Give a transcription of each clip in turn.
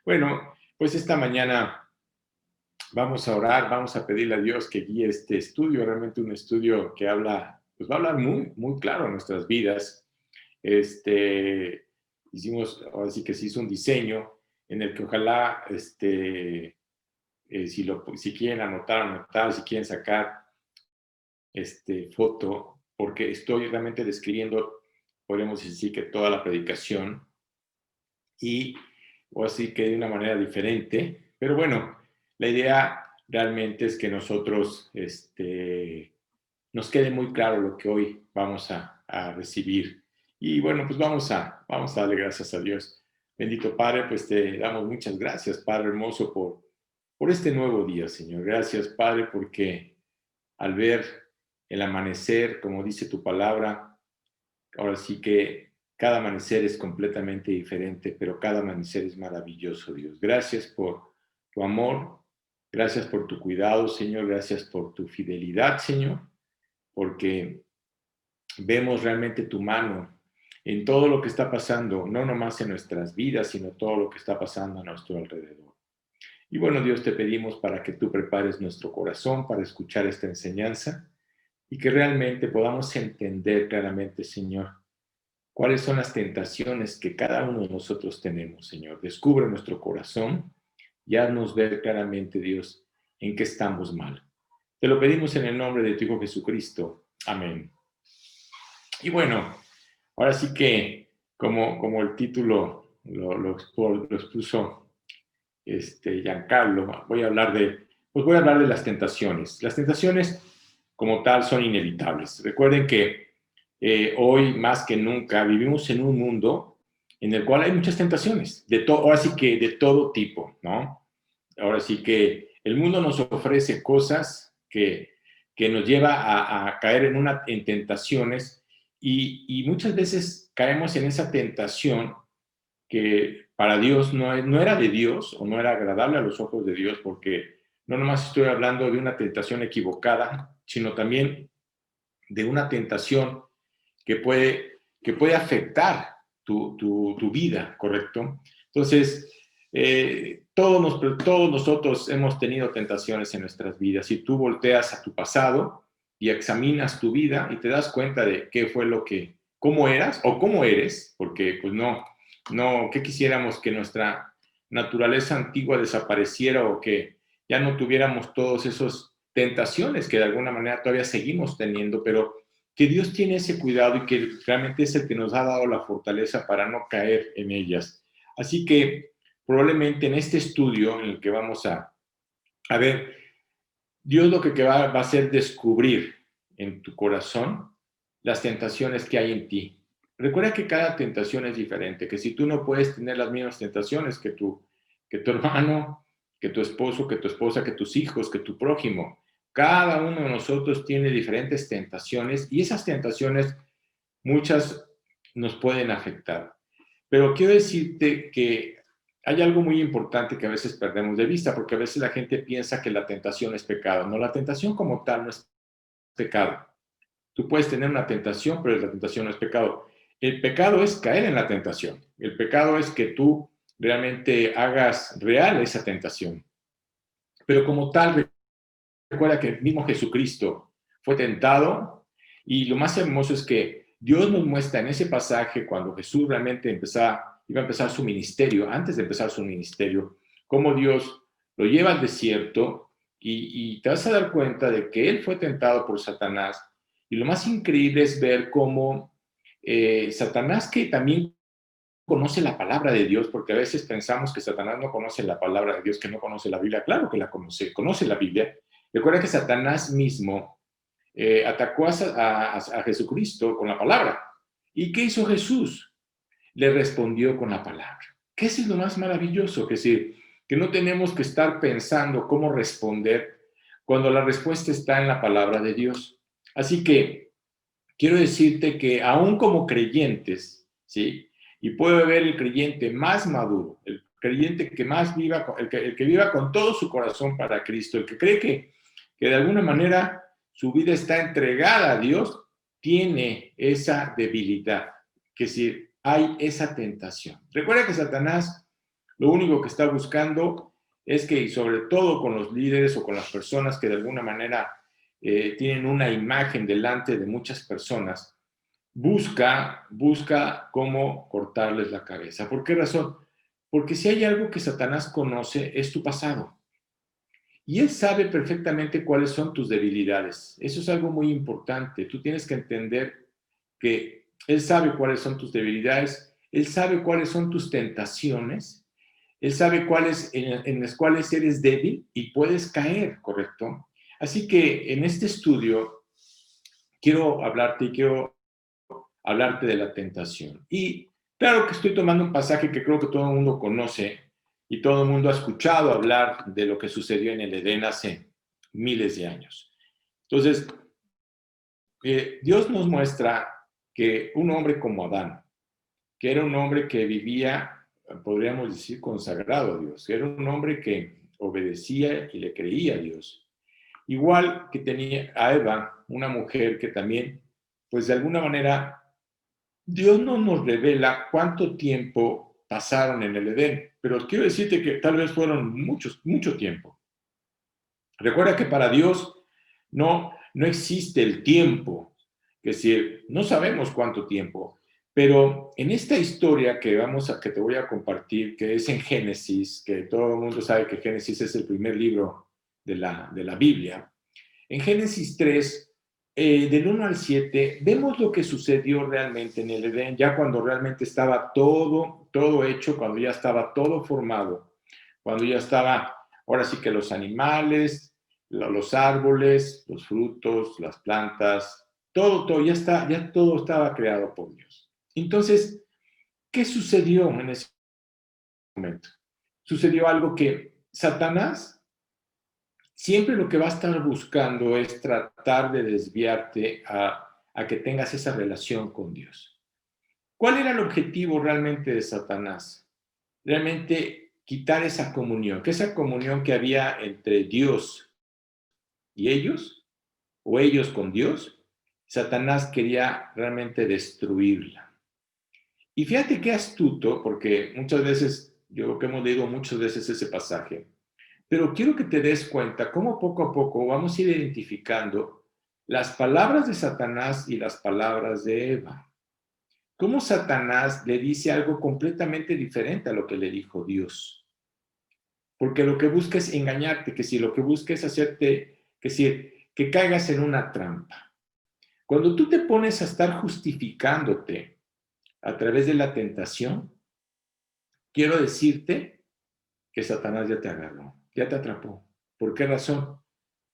Bueno, pues esta mañana vamos a orar, vamos a pedirle a Dios que guíe este estudio, realmente un estudio que habla, pues va a hablar muy, muy claro en nuestras vidas. Hicimos, ahora sí que se hizo un diseño en el que ojalá, si quieren anotar, si quieren sacar foto, porque estoy realmente describiendo, podemos decir que toda la predicación, y o así que de una manera diferente. Pero bueno, la idea realmente es que nosotros nos quede muy claro lo que hoy vamos a recibir. Y bueno, pues vamos a darle gracias a Dios. Bendito Padre, pues te damos muchas gracias, Padre hermoso, por este nuevo día, Señor. Gracias, Padre, porque al ver el amanecer, como dice tu palabra, ahora sí que cada amanecer es completamente diferente, pero cada amanecer es maravilloso, Dios. Gracias por tu amor, gracias por tu cuidado, Señor, gracias por tu fidelidad, Señor, porque vemos realmente tu mano en todo lo que está pasando, no nomás en nuestras vidas, sino todo lo que está pasando a nuestro alrededor. Y bueno, Dios, te pedimos para que tú prepares nuestro corazón para escuchar esta enseñanza y que realmente podamos entender claramente, Señor, cuáles son las tentaciones que cada uno de nosotros tenemos, Señor. Descubre nuestro corazón y haznos ver claramente, Dios, en qué estamos mal. Te lo pedimos en el nombre de tu Hijo Jesucristo. Amén. Y bueno, ahora sí que, como el título lo expuso Giancarlo, voy a hablar de las tentaciones. Las tentaciones como tal son inevitables. Recuerden que hoy más que nunca vivimos en un mundo en el cual hay muchas tentaciones, ahora sí que de todo tipo, ¿no? Ahora sí que el mundo nos ofrece cosas que nos lleva a caer en tentaciones y muchas veces caemos en esa tentación que para Dios no era de Dios o no era agradable a los ojos de Dios, porque no nomás estoy hablando de una tentación equivocada, sino también de una tentación que puede afectar tu vida, ¿correcto? Entonces, todos nosotros hemos tenido tentaciones en nuestras vidas. Si tú volteas a tu pasado y examinas tu vida y te das cuenta de qué fue cómo eras o cómo eres, porque pues no, que quisiéramos que nuestra naturaleza antigua desapareciera o que ya no tuviéramos todas esas tentaciones que de alguna manera todavía seguimos teniendo, pero que Dios tiene ese cuidado y que realmente es el que nos ha dado la fortaleza para no caer en ellas. Así que probablemente en este estudio en el que vamos a ver, Dios lo que va a hacer descubrir en tu corazón las tentaciones que hay en ti. Recuerda que cada tentación es diferente, que si tú no puedes tener las mismas tentaciones que tu hermano, que tu esposo, que tu esposa, que tus hijos, que tu prójimo, cada uno de nosotros tiene diferentes tentaciones y esas tentaciones muchas nos pueden afectar. Pero quiero decirte que hay algo muy importante que a veces perdemos de vista, porque a veces la gente piensa que la tentación es pecado. No, la tentación como tal no es pecado. Tú puedes tener una tentación, pero la tentación no es pecado. El pecado es caer en la tentación. El pecado es que tú realmente hagas real esa tentación. Pero como tal, recuerda que el mismo Jesucristo fue tentado y lo más hermoso es que Dios nos muestra en ese pasaje cuando Jesús realmente iba a empezar su ministerio, antes de empezar su ministerio, cómo Dios lo lleva al desierto y te vas a dar cuenta de que él fue tentado por Satanás. Y lo más increíble es ver cómo Satanás, que también conoce la palabra de Dios, porque a veces pensamos que Satanás no conoce la palabra de Dios, que no conoce la Biblia. Claro que la conoce la Biblia. Recuerda que Satanás mismo atacó a Jesucristo con la palabra. ¿Y qué hizo Jesús? Le respondió con la palabra. ¿Qué es lo más maravilloso? Que no tenemos que estar pensando cómo responder cuando la respuesta está en la palabra de Dios. Así que quiero decirte que aún como creyentes, ¿sí? Y puede haber el creyente más maduro, el creyente que más viva, el que viva con todo su corazón para Cristo, el que cree que de alguna manera su vida está entregada a Dios, tiene esa debilidad, que si hay esa tentación. Recuerda que Satanás lo único que está buscando es que, y sobre todo con los líderes o con las personas que de alguna manera tienen una imagen delante de muchas personas, busca cómo cortarles la cabeza. ¿Por qué razón? Porque si hay algo que Satanás conoce es tu pasado. Y él sabe perfectamente cuáles son tus debilidades. Eso es algo muy importante. Tú tienes que entender que él sabe cuáles son tus debilidades, él sabe cuáles son tus tentaciones, él sabe cuáles en las cuales eres débil y puedes caer, ¿correcto? Así que en este estudio quiero hablarte de la tentación. Y claro que estoy tomando un pasaje que creo que todo el mundo conoce y todo el mundo ha escuchado hablar de lo que sucedió en el Edén hace miles de años. Entonces, Dios nos muestra que un hombre como Adán, que era un hombre que vivía, podríamos decir, consagrado a Dios, que era un hombre que obedecía y le creía a Dios. Igual que tenía a Eva, una mujer que también, pues de alguna manera, Dios no nos revela cuánto tiempo pasaron en el Edén, pero quiero decirte que tal vez fueron mucho tiempo. Recuerda que para Dios no existe el tiempo, es decir, no sabemos cuánto tiempo, pero en esta historia que te voy a compartir, que es en Génesis, que todo el mundo sabe que Génesis es el primer libro de la Biblia, en Génesis 3, del 1 al 7, vemos lo que sucedió realmente en el Edén, ya cuando realmente estaba todo hecho, cuando ya estaba todo formado, cuando ya estaba, ahora sí que los animales, los árboles, los frutos, las plantas, todo, ya todo estaba creado por Dios. Entonces, ¿qué sucedió en ese momento? Sucedió algo que Satanás siempre lo que va a estar buscando es tratar de desviarte a que tengas esa relación con Dios. ¿Cuál era el objetivo realmente de Satanás? Realmente quitar esa comunión, que esa comunión que había entre Dios y ellos, o ellos con Dios, Satanás quería realmente destruirla. Y fíjate qué astuto, porque muchas veces, yo creo que hemos leído muchas veces ese pasaje, pero quiero que te des cuenta cómo poco a poco vamos a ir identificando las palabras de Satanás y las palabras de Eva. Cómo Satanás le dice algo completamente diferente a lo que le dijo Dios. Porque lo que busca es engañarte, que si lo que busca es hacerte, que caigas en una trampa. Cuando tú te pones a estar justificándote a través de la tentación, quiero decirte que Satanás ya te agarró, ya te atrapó. ¿Por qué razón?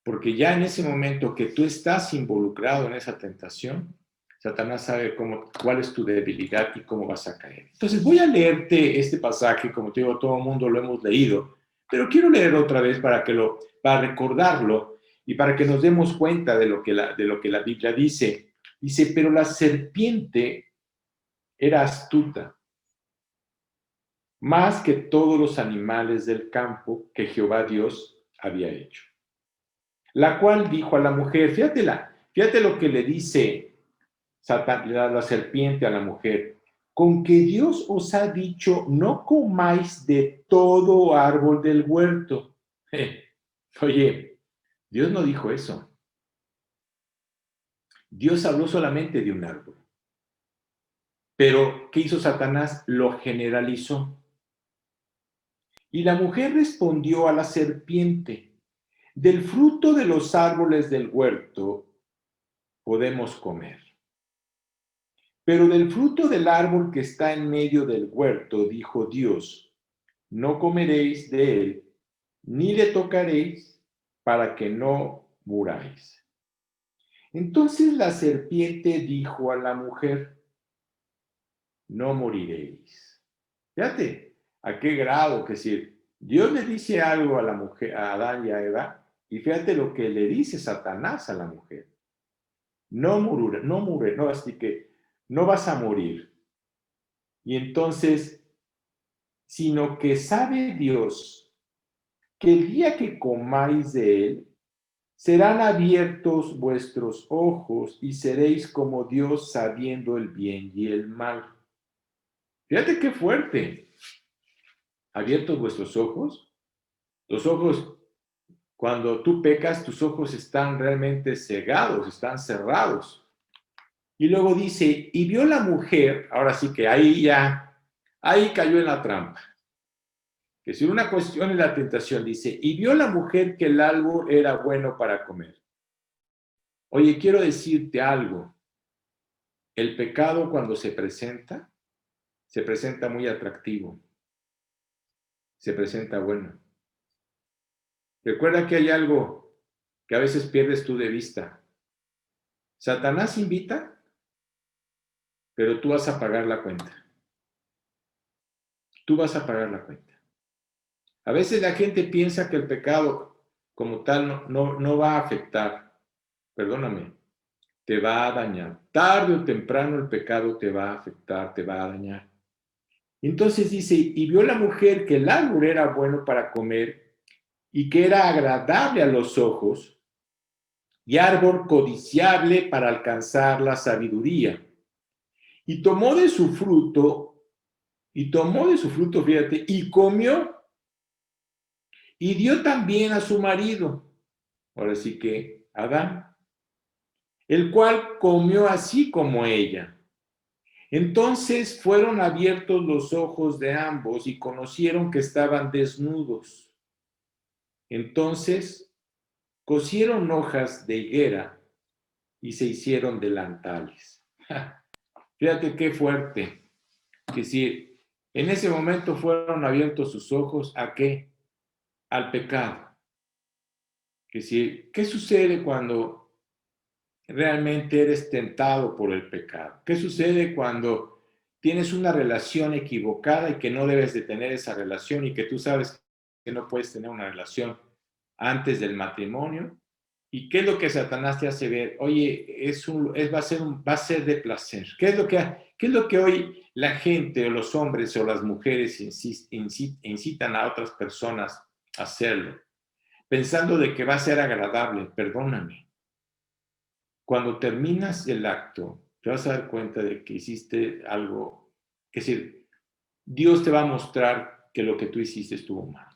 Porque ya en ese momento que tú estás involucrado en esa tentación, Satanás sabe cuál es tu debilidad y cómo vas a caer. Entonces voy a leerte este pasaje, como te digo, todo el mundo lo hemos leído, pero quiero leer otra vez para recordarlo y para que nos demos cuenta de lo que la Biblia dice. Dice, pero la serpiente era astuta, más que todos los animales del campo que Jehová Dios había hecho. La cual dijo a la mujer, fíjate lo que le dice la serpiente a la mujer, con que Dios os ha dicho, no comáis de todo árbol del huerto. Oye, Dios no dijo eso. Dios habló solamente de un árbol. Pero, ¿qué hizo Satanás? Lo generalizó. Y la mujer respondió a la serpiente, del fruto de los árboles del huerto podemos comer. Pero del fruto del árbol que está en medio del huerto, dijo Dios, no comeréis de él, ni le tocaréis, para que no muráis. Entonces la serpiente dijo a la mujer, no moriréis. Fíjate, a qué grado, que si Dios le dice algo a la mujer, a Adán y a Eva, y fíjate lo que le dice Satanás a la mujer. No, así que no vas a morir. Y entonces, sino que sabe Dios que el día que comáis de él, serán abiertos vuestros ojos y seréis como Dios sabiendo el bien y el mal. Fíjate qué fuerte. abiertos vuestros ojos. Los ojos, cuando tú pecas, tus ojos están realmente cegados, están cerrados. Y luego dice, y vio la mujer, ahora sí que ahí cayó en la trampa. Que si una cuestión es la tentación, dice, y vio la mujer que el árbol era bueno para comer. Oye, quiero decirte algo. El pecado cuando se presenta muy atractivo, se presenta bueno. Recuerda que hay algo que a veces pierdes tú de vista. Satanás invita, pero tú vas a pagar la cuenta. Tú vas a pagar la cuenta. A veces la gente piensa que el pecado como tal no va a afectar. Perdóname, te va a dañar. Tarde o temprano el pecado te va a afectar, te va a dañar. Entonces dice, y vio la mujer que el árbol era bueno para comer y que era agradable a los ojos y árbol codiciable para alcanzar la sabiduría. Y tomó de su fruto, fíjate, y comió y dio también a su marido, ahora sí que Adán, el cual comió así como ella. Entonces fueron abiertos los ojos de ambos y conocieron que estaban desnudos. Entonces cosieron hojas de higuera y se hicieron delantales. Fíjate qué fuerte. Que si en ese momento fueron abiertos sus ojos, ¿a qué? Al pecado. Que si, ¿qué sucede cuando realmente eres tentado por el pecado? ¿Qué sucede cuando tienes una relación equivocada y que no debes de tener esa relación y que tú sabes que no puedes tener una relación antes del matrimonio? ¿Y qué es lo que Satanás te hace ver? Oye, va a ser de placer. ¿Qué es lo que hoy la gente o los hombres o las mujeres incitan a otras personas a hacerlo? Pensando de que va a ser agradable. Perdóname. Cuando terminas el acto, te vas a dar cuenta de que hiciste algo, es decir, Dios te va a mostrar que lo que tú hiciste estuvo mal.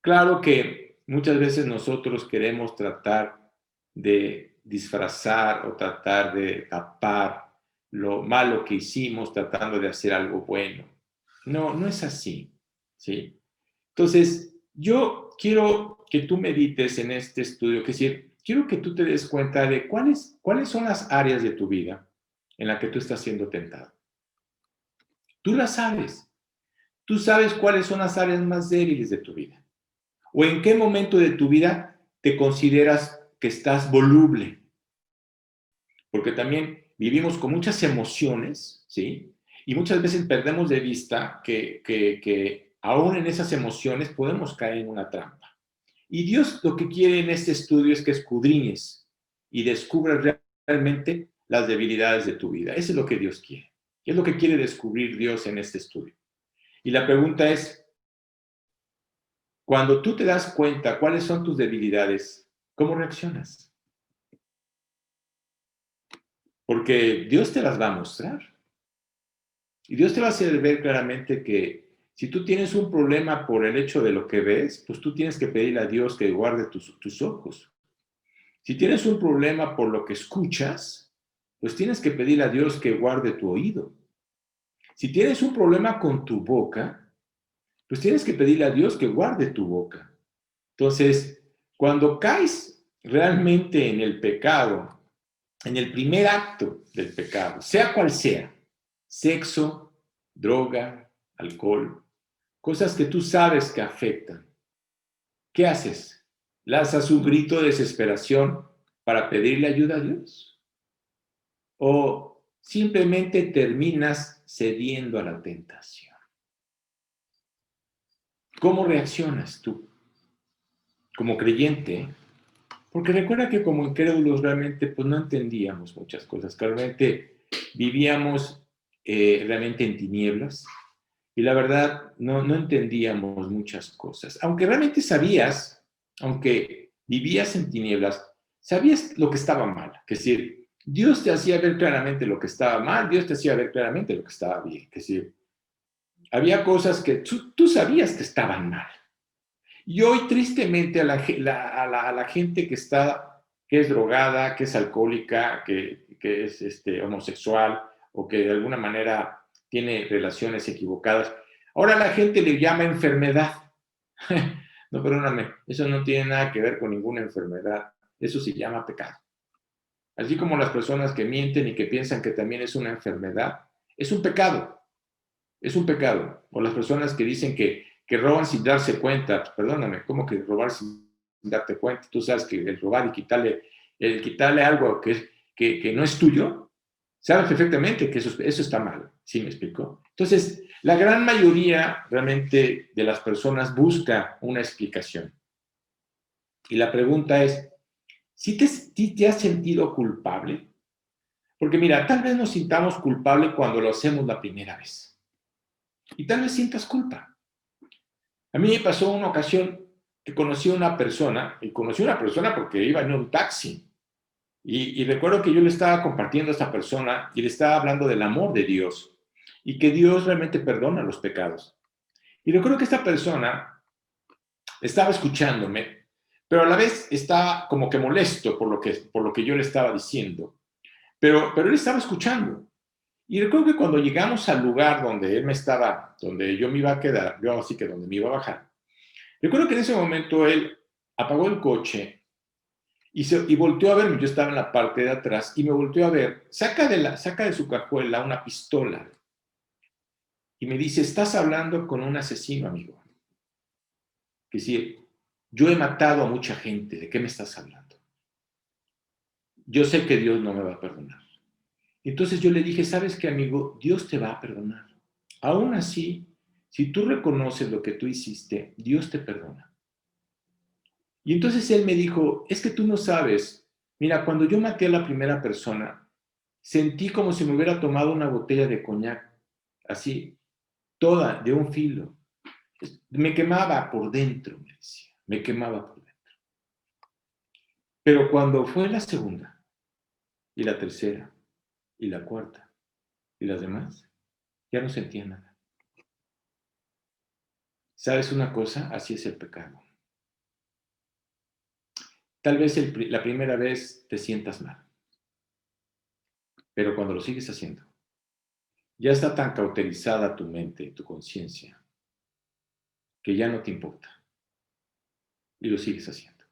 Claro que muchas veces nosotros queremos tratar de disfrazar o tratar de tapar lo malo que hicimos tratando de hacer algo bueno. No, no es así, ¿sí? Entonces, yo quiero que tú medites en este estudio, que es decir, quiero que tú te des cuenta de cuáles son las áreas de tu vida en las que tú estás siendo tentado. Tú las sabes. Tú sabes cuáles son las áreas más débiles de tu vida. ¿O en qué momento de tu vida te consideras que estás voluble? Porque también vivimos con muchas emociones, ¿sí? Y muchas veces perdemos de vista que aún en esas emociones podemos caer en una trampa. Y Dios lo que quiere en este estudio es que escudriñes y descubras realmente las debilidades de tu vida. Eso es lo que Dios quiere. ¿Qué es lo que quiere descubrir Dios en este estudio? Y la pregunta es, cuando tú te das cuenta cuáles son tus debilidades, ¿cómo reaccionas? Porque Dios te las va a mostrar. Y Dios te va a hacer ver claramente que si tú tienes un problema por el hecho de lo que ves, pues tú tienes que pedirle a Dios que guarde tus ojos. Si tienes un problema por lo que escuchas, pues tienes que pedirle a Dios que guarde tu oído. Si tienes un problema con tu boca, pues tienes que pedirle a Dios que guarde tu boca. Entonces, cuando caes realmente en el pecado, en el primer acto del pecado, sea cual sea, sexo, droga, alcohol, cosas que tú sabes que afectan, ¿qué haces? ¿Lanzas un grito de desesperación para pedirle ayuda a Dios? ¿O simplemente terminas cediendo a la tentación? ¿Cómo reaccionas tú como creyente? Porque recuerda que como incrédulos realmente pues no entendíamos muchas cosas, que realmente vivíamos realmente en tinieblas y la verdad no entendíamos muchas cosas. Aunque realmente sabías, aunque vivías en tinieblas, sabías lo que estaba mal. Es decir, Dios te hacía ver claramente lo que estaba mal, Dios te hacía ver claramente lo que estaba bien. Es decir, Había cosas que tú sabías que estaban mal. Y hoy, tristemente, a la gente que es drogada, que es alcohólica, que es homosexual o que de alguna manera tiene relaciones equivocadas, ahora la gente le llama enfermedad. No, perdóname, eso no tiene nada que ver con ninguna enfermedad. Eso se llama pecado. Así como las personas que mienten y que piensan que también es una enfermedad, es un pecado, es un pecado. O las personas que dicen que roban sin darse cuenta, pues, perdóname, ¿cómo que robar sin darte cuenta? Tú sabes que el robar y quitarle algo que no es tuyo, sabes perfectamente que eso está mal, ¿sí me explico? Entonces, la gran mayoría realmente de las personas busca una explicación. Y la pregunta es, ¿sí te has sentido culpable? Porque mira, tal vez nos sintamos culpables cuando lo hacemos la primera vez. Y tal vez sientas culpa. A mí me pasó una ocasión que conocí a una persona, y conocí a una persona porque iba en un taxi. Y recuerdo que yo le estaba compartiendo a esta persona y le estaba hablando del amor de Dios y que Dios realmente perdona los pecados. Y recuerdo que esta persona estaba escuchándome, pero a la vez estaba como que molesto por lo que yo le estaba diciendo. Pero él estaba escuchando. Y recuerdo que cuando llegamos al lugar donde él me estaba, donde yo me iba a quedar, yo así que donde me iba a bajar, recuerdo que en ese momento él apagó el coche y volteó a verme. Yo estaba en la parte de atrás y me volteó a ver, saca de su cajuela una pistola y me dice, estás hablando con un asesino, amigo. Que si yo he matado a mucha gente, ¿de qué me estás hablando? Yo sé que Dios no me va a perdonar. Entonces yo le dije, ¿sabes qué, amigo? Dios te va a perdonar. Aún así, si tú reconoces lo que tú hiciste, Dios te perdona. Y entonces él me dijo, es que tú no sabes. Mira, cuando yo maté a la primera persona, sentí como si me hubiera tomado una botella de coñac, así, toda, de un filo. Me quemaba por dentro, me decía, me quemaba por dentro. Pero cuando fue la segunda, y la tercera, y la cuarta, y las demás, ya no sentía nada. ¿Sabes una cosa? Así es el pecado. Tal vez la primera vez te sientas mal, pero cuando lo sigues haciendo, ya está tan cauterizada tu mente, tu conciencia, que ya no te importa y lo sigues haciendo.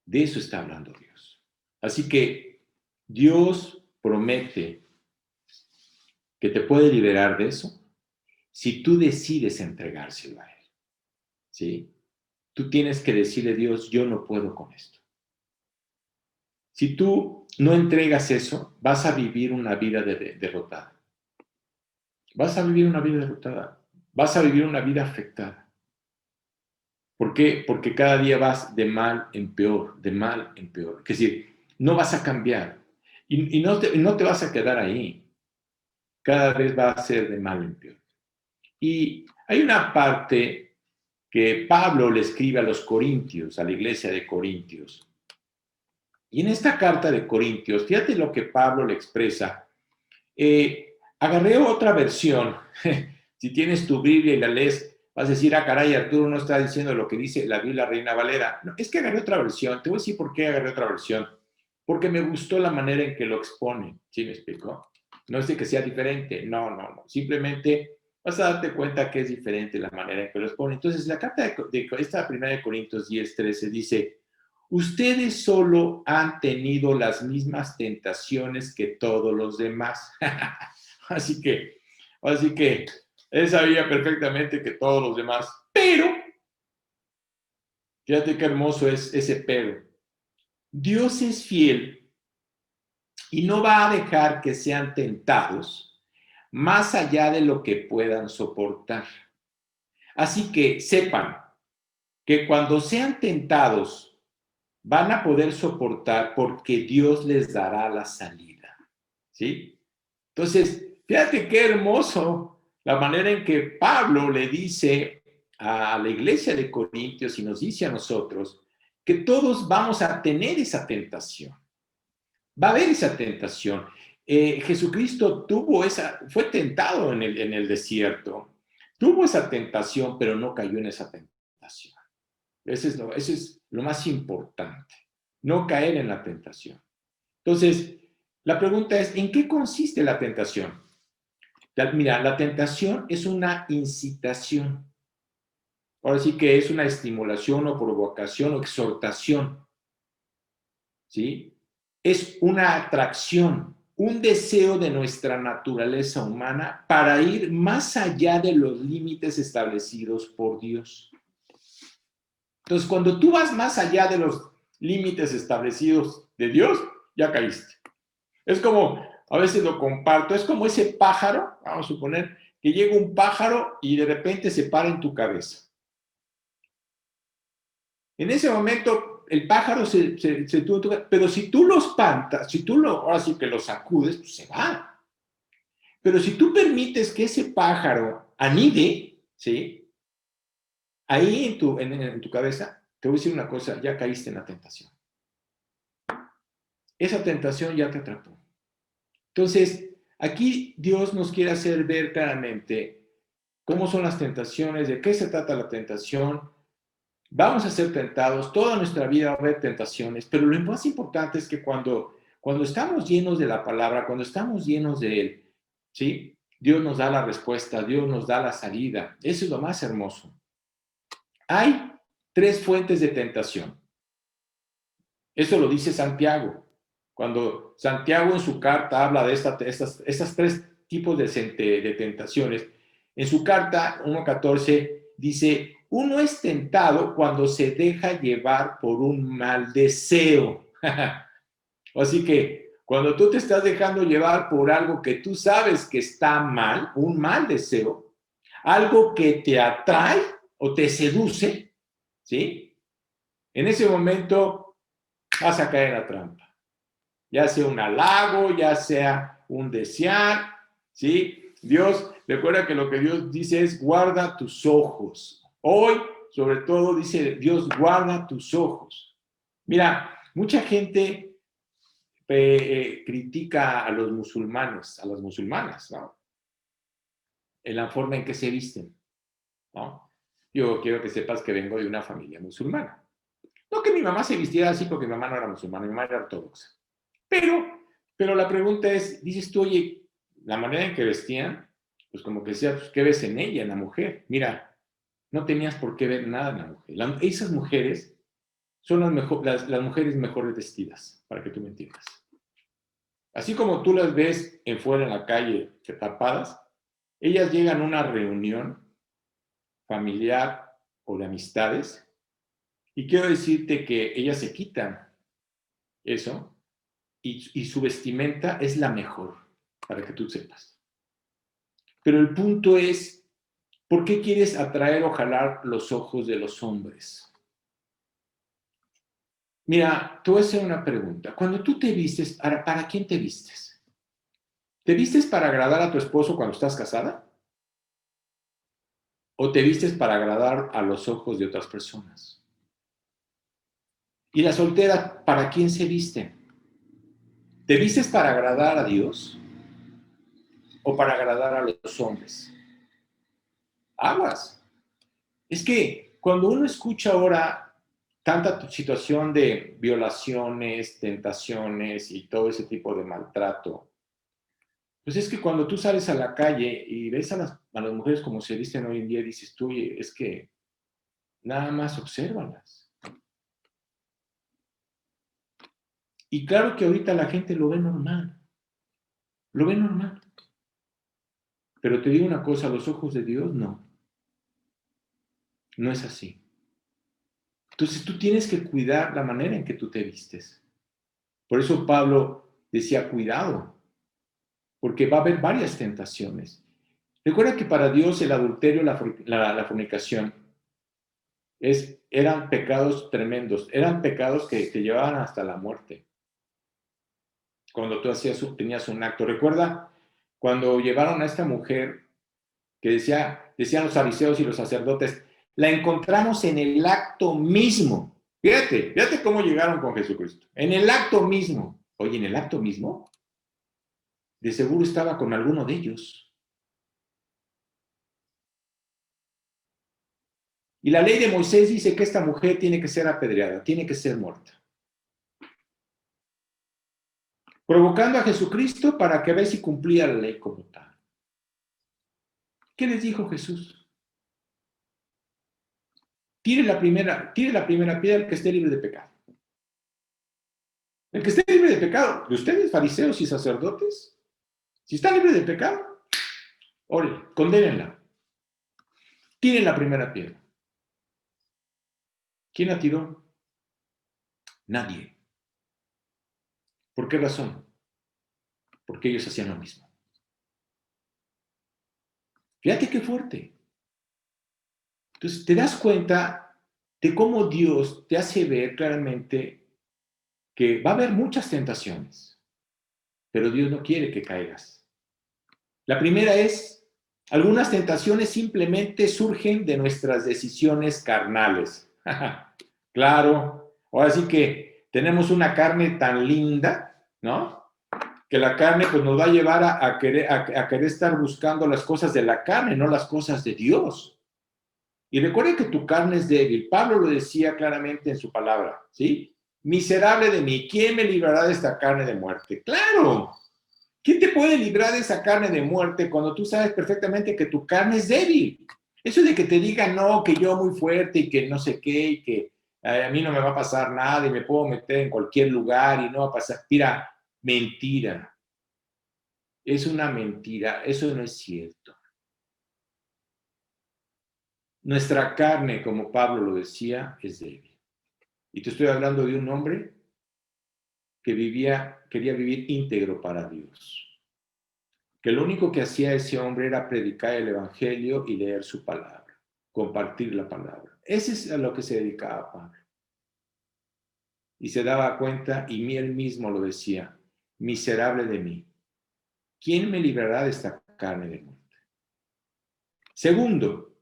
De eso está hablando Dios. Así que Dios promete que te puede liberar de eso si tú decides entregárselo a Él. ¿Sí? Tú tienes que decirle a Dios, yo no puedo con esto. Si tú no entregas eso, vas a vivir una vida derrotada. Vas a vivir una vida derrotada. Vas a vivir una vida afectada. ¿Por qué? Porque cada día vas de mal en peor, de mal en peor. Es decir, no vas a cambiar y no te vas a quedar ahí. Cada vez va a ser de mal en peor. Y hay una parte que Pablo le escribe a los Corintios, a la iglesia de Corintios. Y en esta carta de Corintios, fíjate lo que Pablo le expresa. Agarré otra versión. Si tienes tu Biblia y la lees, vas a decir, ah, caray, Arturo no está diciendo lo que dice la Biblia Reina Valera. No, es que agarré otra versión. Te voy a decir por qué agarré otra versión. Porque me gustó la manera en que lo expone. ¿Sí me explico? No es de que sea diferente. No. Simplemente vas a darte cuenta que es diferente la manera en que lo expone. Entonces, la carta de esta primera de Corintios 10:13 dice, ustedes solo han tenido las mismas tentaciones que todos los demás. Así que él sabía perfectamente que todos los demás, pero, fíjate qué hermoso es ese pero. Dios es fiel y no va a dejar que sean tentados más allá de lo que puedan soportar. Así que sepan que cuando sean tentados van a poder soportar porque Dios les dará la salida. ¿Sí? Entonces, fíjate qué hermoso la manera en que Pablo le dice a la iglesia de Corintios y nos dice a nosotros que todos vamos a tener esa tentación. Va a haber esa tentación. Jesucristo fue tentado en el desierto, tuvo esa tentación, pero no cayó en esa tentación. Eso es lo más importante, no caer en la tentación. Entonces, la pregunta es, ¿en qué consiste la tentación? Mira, la tentación es una incitación. Ahora sí que es una estimulación o provocación o exhortación, ¿sí? Es una atracción, un deseo de nuestra naturaleza humana para ir más allá de los límites establecidos por Dios. Entonces, cuando tú vas más allá de los límites establecidos de Dios, ya caíste. Es como, a veces lo comparto, es como ese pájaro, vamos a suponer que llega un pájaro y de repente se para en tu cabeza. En ese momento, el pájaro pero si tú lo espantas, ahora sí que lo sacudes, pues se va. Pero si tú permites que ese pájaro anide, ¿sí? Ahí en tu cabeza, te voy a decir una cosa, ya caíste en la tentación. Esa tentación ya te atrapó. Entonces, aquí Dios nos quiere hacer ver claramente cómo son las tentaciones, de qué se trata la tentación. Vamos a ser tentados, toda nuestra vida va a haber tentaciones, pero lo más importante es que cuando estamos llenos de la palabra, cuando estamos llenos de Él, ¿sí? Dios nos da la respuesta, Dios nos da la salida. Eso es lo más hermoso. Hay 3 fuentes de tentación. Eso lo dice Santiago. Cuando Santiago en su carta habla de estas 3 tipos de tentaciones, en su carta 1:14 dice, uno es tentado cuando se deja llevar por un mal deseo. Así que cuando tú te estás dejando llevar por algo que tú sabes que está mal, un mal deseo, algo que te atrae o te seduce, ¿sí? En ese momento vas a caer en la trampa. Ya sea un halago, ya sea un desear, ¿sí? Dios, recuerda que lo que Dios dice es guarda tus ojos. Hoy, sobre todo, dice Dios, guarda tus ojos. Mira, mucha gente critica a los musulmanes, a las musulmanas, ¿no? En la forma en que se visten, ¿no? Yo quiero que sepas que vengo de una familia musulmana. No que mi mamá se vistiera así porque mi mamá no era musulmana, mi mamá era ortodoxa. Pero la pregunta es, dices tú, oye, la manera en que vestían, pues como que decía, pues, ¿qué ves en ella, en la mujer? Mira, no tenías por qué ver nada en la mujer. Esas mujeres son las mujeres mejores vestidas, para que tú me entiendas. Así como tú las ves fuera en la calle tapadas, ellas llegan a una reunión familiar o de amistades y quiero decirte que ellas se quitan eso y su vestimenta es la mejor, para que tú sepas. Pero el punto es, ¿por qué quieres atraer o jalar los ojos de los hombres? Mira, te voy a hacer una pregunta. Cuando tú te vistes, ¿para quién te vistes? ¿Te vistes para agradar a tu esposo cuando estás casada? ¿O te vistes para agradar a los ojos de otras personas? ¿Y la soltera, para quién se viste? ¿Te vistes para agradar a Dios o para agradar a los hombres? Aguas. Es que cuando uno escucha ahora tanta situación de violaciones, tentaciones y todo ese tipo de maltrato, pues es que cuando tú sales a la calle y ves a las mujeres como se visten hoy en día, dices tú, es que nada más obsérvalas. Y claro que ahorita la gente lo ve normal. Lo ve normal. Pero te digo una cosa, a los ojos de Dios no. No es así. Entonces tú tienes que cuidar la manera en que tú te vistes. Por eso Pablo decía, cuidado, porque va a haber varias tentaciones. Recuerda que para Dios el adulterio, la fornicación, eran pecados tremendos, eran pecados que te llevaban hasta la muerte. Cuando tú tenías un acto. Recuerda cuando llevaron a esta mujer que decían los fariseos y los sacerdotes, la encontramos en el acto mismo. Fíjate cómo llegaron con Jesucristo. En el acto mismo. Oye, ¿en el acto mismo? De seguro estaba con alguno de ellos. Y la ley de Moisés dice que esta mujer tiene que ser apedreada, tiene que ser muerta. Provocando a Jesucristo para que vea si cumplía la ley como tal. ¿Qué les dijo Jesús? Tire la primera piedra el que esté libre de pecado. El que esté libre de pecado, de ustedes, fariseos y sacerdotes, si está libre de pecado, ore, condénenla. Tiren la primera piedra. ¿Quién la tiró? Nadie. ¿Por qué razón? Porque ellos hacían lo mismo. Fíjate qué fuerte. Entonces, te das cuenta de cómo Dios te hace ver claramente que va a haber muchas tentaciones, pero Dios no quiere que caigas. La primera es, algunas tentaciones simplemente surgen de nuestras decisiones carnales. Claro, ahora sí que tenemos una carne tan linda, ¿no? Que la carne pues, nos va a llevar a querer estar buscando las cosas de la carne, no las cosas de Dios. Y recuerden que tu carne es débil. Pablo lo decía claramente en su palabra, ¿sí? Miserable de mí, ¿quién me librará de esta carne de muerte? ¡Claro! ¿Quién te puede librar de esa carne de muerte cuando tú sabes perfectamente que tu carne es débil? Eso de que te digan, no, que yo muy fuerte y que no sé qué, y que a mí no me va a pasar nada y me puedo meter en cualquier lugar y no va a pasar. Mira, mentira. Es una mentira. Eso no es cierto. Nuestra carne, como Pablo lo decía, es débil. Y te estoy hablando de un hombre que quería vivir íntegro para Dios. Que lo único que hacía ese hombre era predicar el evangelio y leer su palabra, compartir la palabra. Ese es a lo que se dedicaba Pablo. Y se daba cuenta, y él mismo lo decía, miserable de mí, ¿quién me librará de esta carne de muerte? Segundo,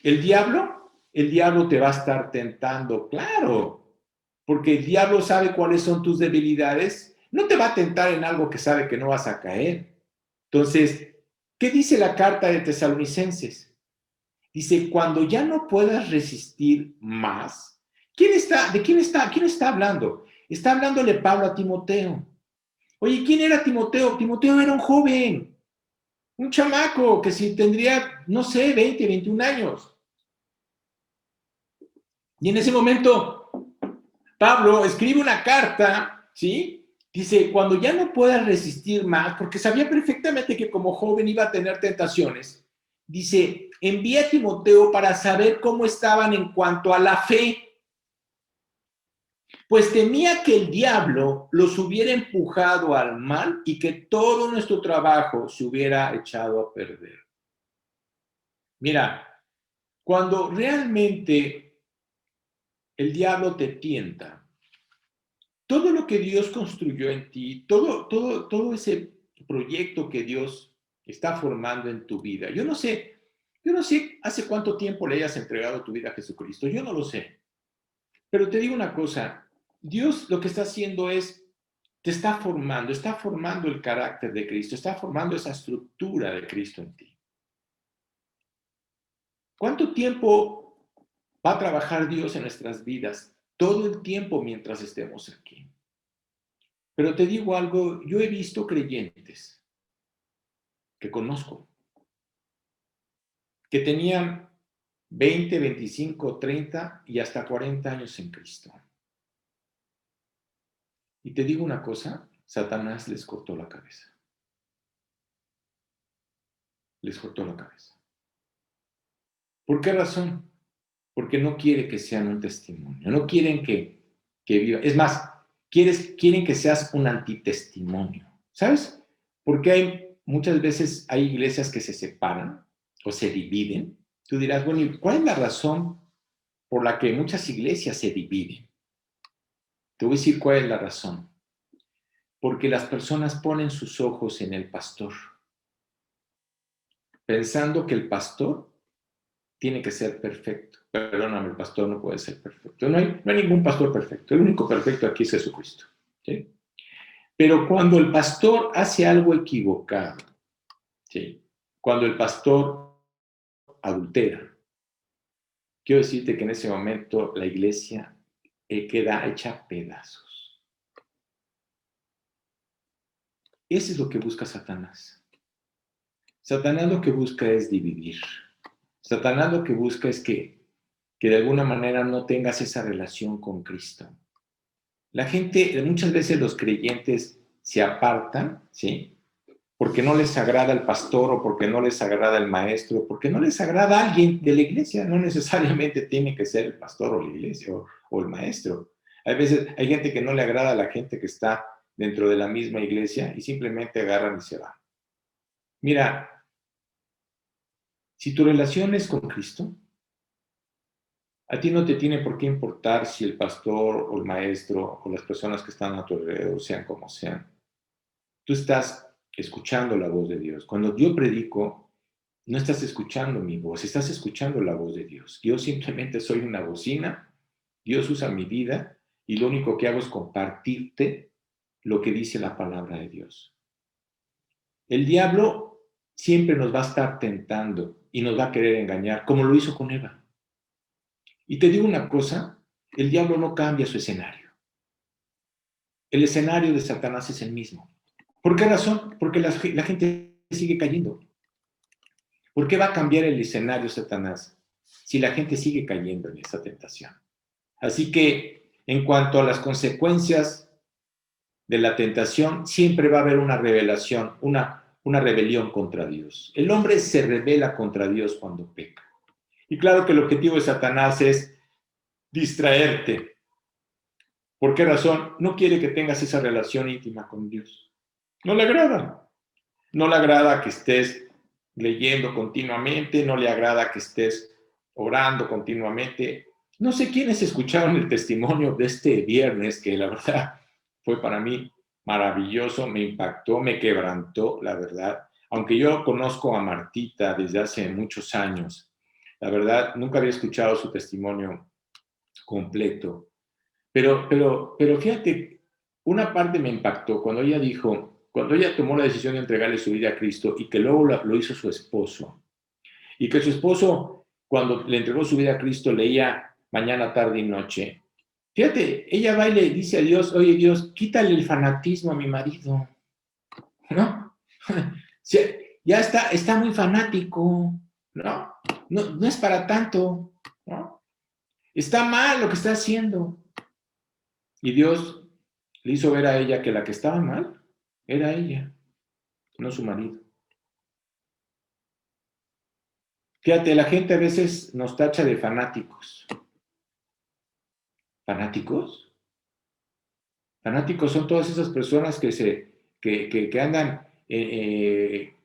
el diablo te va a estar tentando, claro, porque el diablo sabe cuáles son tus debilidades, no te va a tentar en algo que sabe que no vas a caer. Entonces, ¿qué dice la carta de Tesalonicenses? Dice, cuando ya no puedas resistir más, ¿quién está hablando? Está hablándole Pablo a Timoteo. Oye, ¿quién era Timoteo? Timoteo era un joven, un chamaco que si tendría, no sé, 20, 21 años. Y en ese momento, Pablo escribe una carta, ¿sí? Dice, cuando ya no puedas resistir más, porque sabía perfectamente que como joven iba a tener tentaciones, dice, envía a Timoteo para saber cómo estaban en cuanto a la fe, pues temía que el diablo los hubiera empujado al mal y que todo nuestro trabajo se hubiera echado a perder. Mira, cuando realmente el diablo te tienta, todo lo que Dios construyó en ti, todo ese proyecto que Dios está formando en tu vida. Yo no sé hace cuánto tiempo le hayas entregado tu vida a Jesucristo, yo no lo sé. Pero te digo una cosa, Dios lo que está haciendo es, te está formando el carácter de Cristo, está formando esa estructura de Cristo en ti. ¿Cuánto tiempo va a trabajar Dios en nuestras vidas? Todo el tiempo mientras estemos aquí. Pero te digo algo, yo he visto creyentes que conozco, que tenían 20, 25, 30 y hasta 40 años en Cristo. Y te digo una cosa, Satanás les cortó la cabeza. Les cortó la cabeza. ¿Por qué razón? Porque no quiere que sean un testimonio, no quieren que viva. Es más, quieren que seas un antitestimonio. ¿Sabes? Porque muchas veces hay iglesias que se separan o se dividen. Tú dirás, bueno, ¿y cuál es la razón por la que muchas iglesias se dividen? Te voy a decir cuál es la razón. Porque las personas ponen sus ojos en el pastor, pensando que el pastor tiene que ser perfecto. Perdóname, el pastor no puede ser perfecto. No hay ningún pastor perfecto. El único perfecto aquí es Jesucristo. ¿Sí? Pero cuando el pastor hace algo equivocado, ¿sí? Cuando el pastor adultera, quiero decirte que en ese momento la iglesia queda hecha pedazos. Eso es lo que busca Satanás. Satanás lo que busca es dividir. Satanás lo que busca es que de alguna manera no tengas esa relación con Cristo. La gente, muchas veces los creyentes se apartan, ¿sí? Porque no les agrada el pastor o porque no les agrada el maestro, porque no les agrada alguien de la iglesia. No necesariamente tiene que ser el pastor o la iglesia o el maestro. Hay veces, hay gente que no le agrada a la gente que está dentro de la misma iglesia y simplemente agarran y se van. Mira, si tu relación es con Cristo, a ti no te tiene por qué importar si el pastor o el maestro o las personas que están a tu alrededor sean como sean. Tú estás escuchando la voz de Dios. Cuando yo predico, no estás escuchando mi voz, estás escuchando la voz de Dios. Yo simplemente soy una bocina, Dios usa mi vida y lo único que hago es compartirte lo que dice la palabra de Dios. El diablo siempre nos va a estar tentando y nos va a querer engañar, como lo hizo con Eva. Y te digo una cosa, el diablo no cambia su escenario. El escenario de Satanás es el mismo. ¿Por qué razón? Porque la gente sigue cayendo. ¿Por qué va a cambiar el escenario Satanás si la gente sigue cayendo en esa tentación? Así que en cuanto a las consecuencias de la tentación, siempre va a haber una revelación, una rebelión contra Dios. El hombre se rebela contra Dios cuando peca. Y claro que el objetivo de Satanás es distraerte. ¿Por qué razón? No quiere que tengas esa relación íntima con Dios. No le agrada. No le agrada que estés leyendo continuamente, no le agrada que estés orando continuamente. No sé quiénes escucharon el testimonio de este viernes, que la verdad fue para mí maravilloso, me impactó, me quebrantó, la verdad. Aunque yo conozco a Martita desde hace muchos años, la verdad nunca había escuchado su testimonio completo. Pero fíjate, una parte me impactó cuando ella dijo, cuando ella tomó la decisión de entregarle su vida a Cristo y que luego lo hizo su esposo, y que su esposo, cuando le entregó su vida a Cristo, leía mañana, tarde y noche. Fíjate, ella va y le dice a Dios, oye Dios, quítale el fanatismo a mi marido, ¿no? Ya está muy fanático, ¿no? No es para tanto, ¿no? Está mal lo que está haciendo. Y Dios le hizo ver a ella que la que estaba mal era ella, no su marido. Fíjate, la gente a veces nos tacha de fanáticos. ¿Fanáticos? Fanáticos son todas esas personas que andan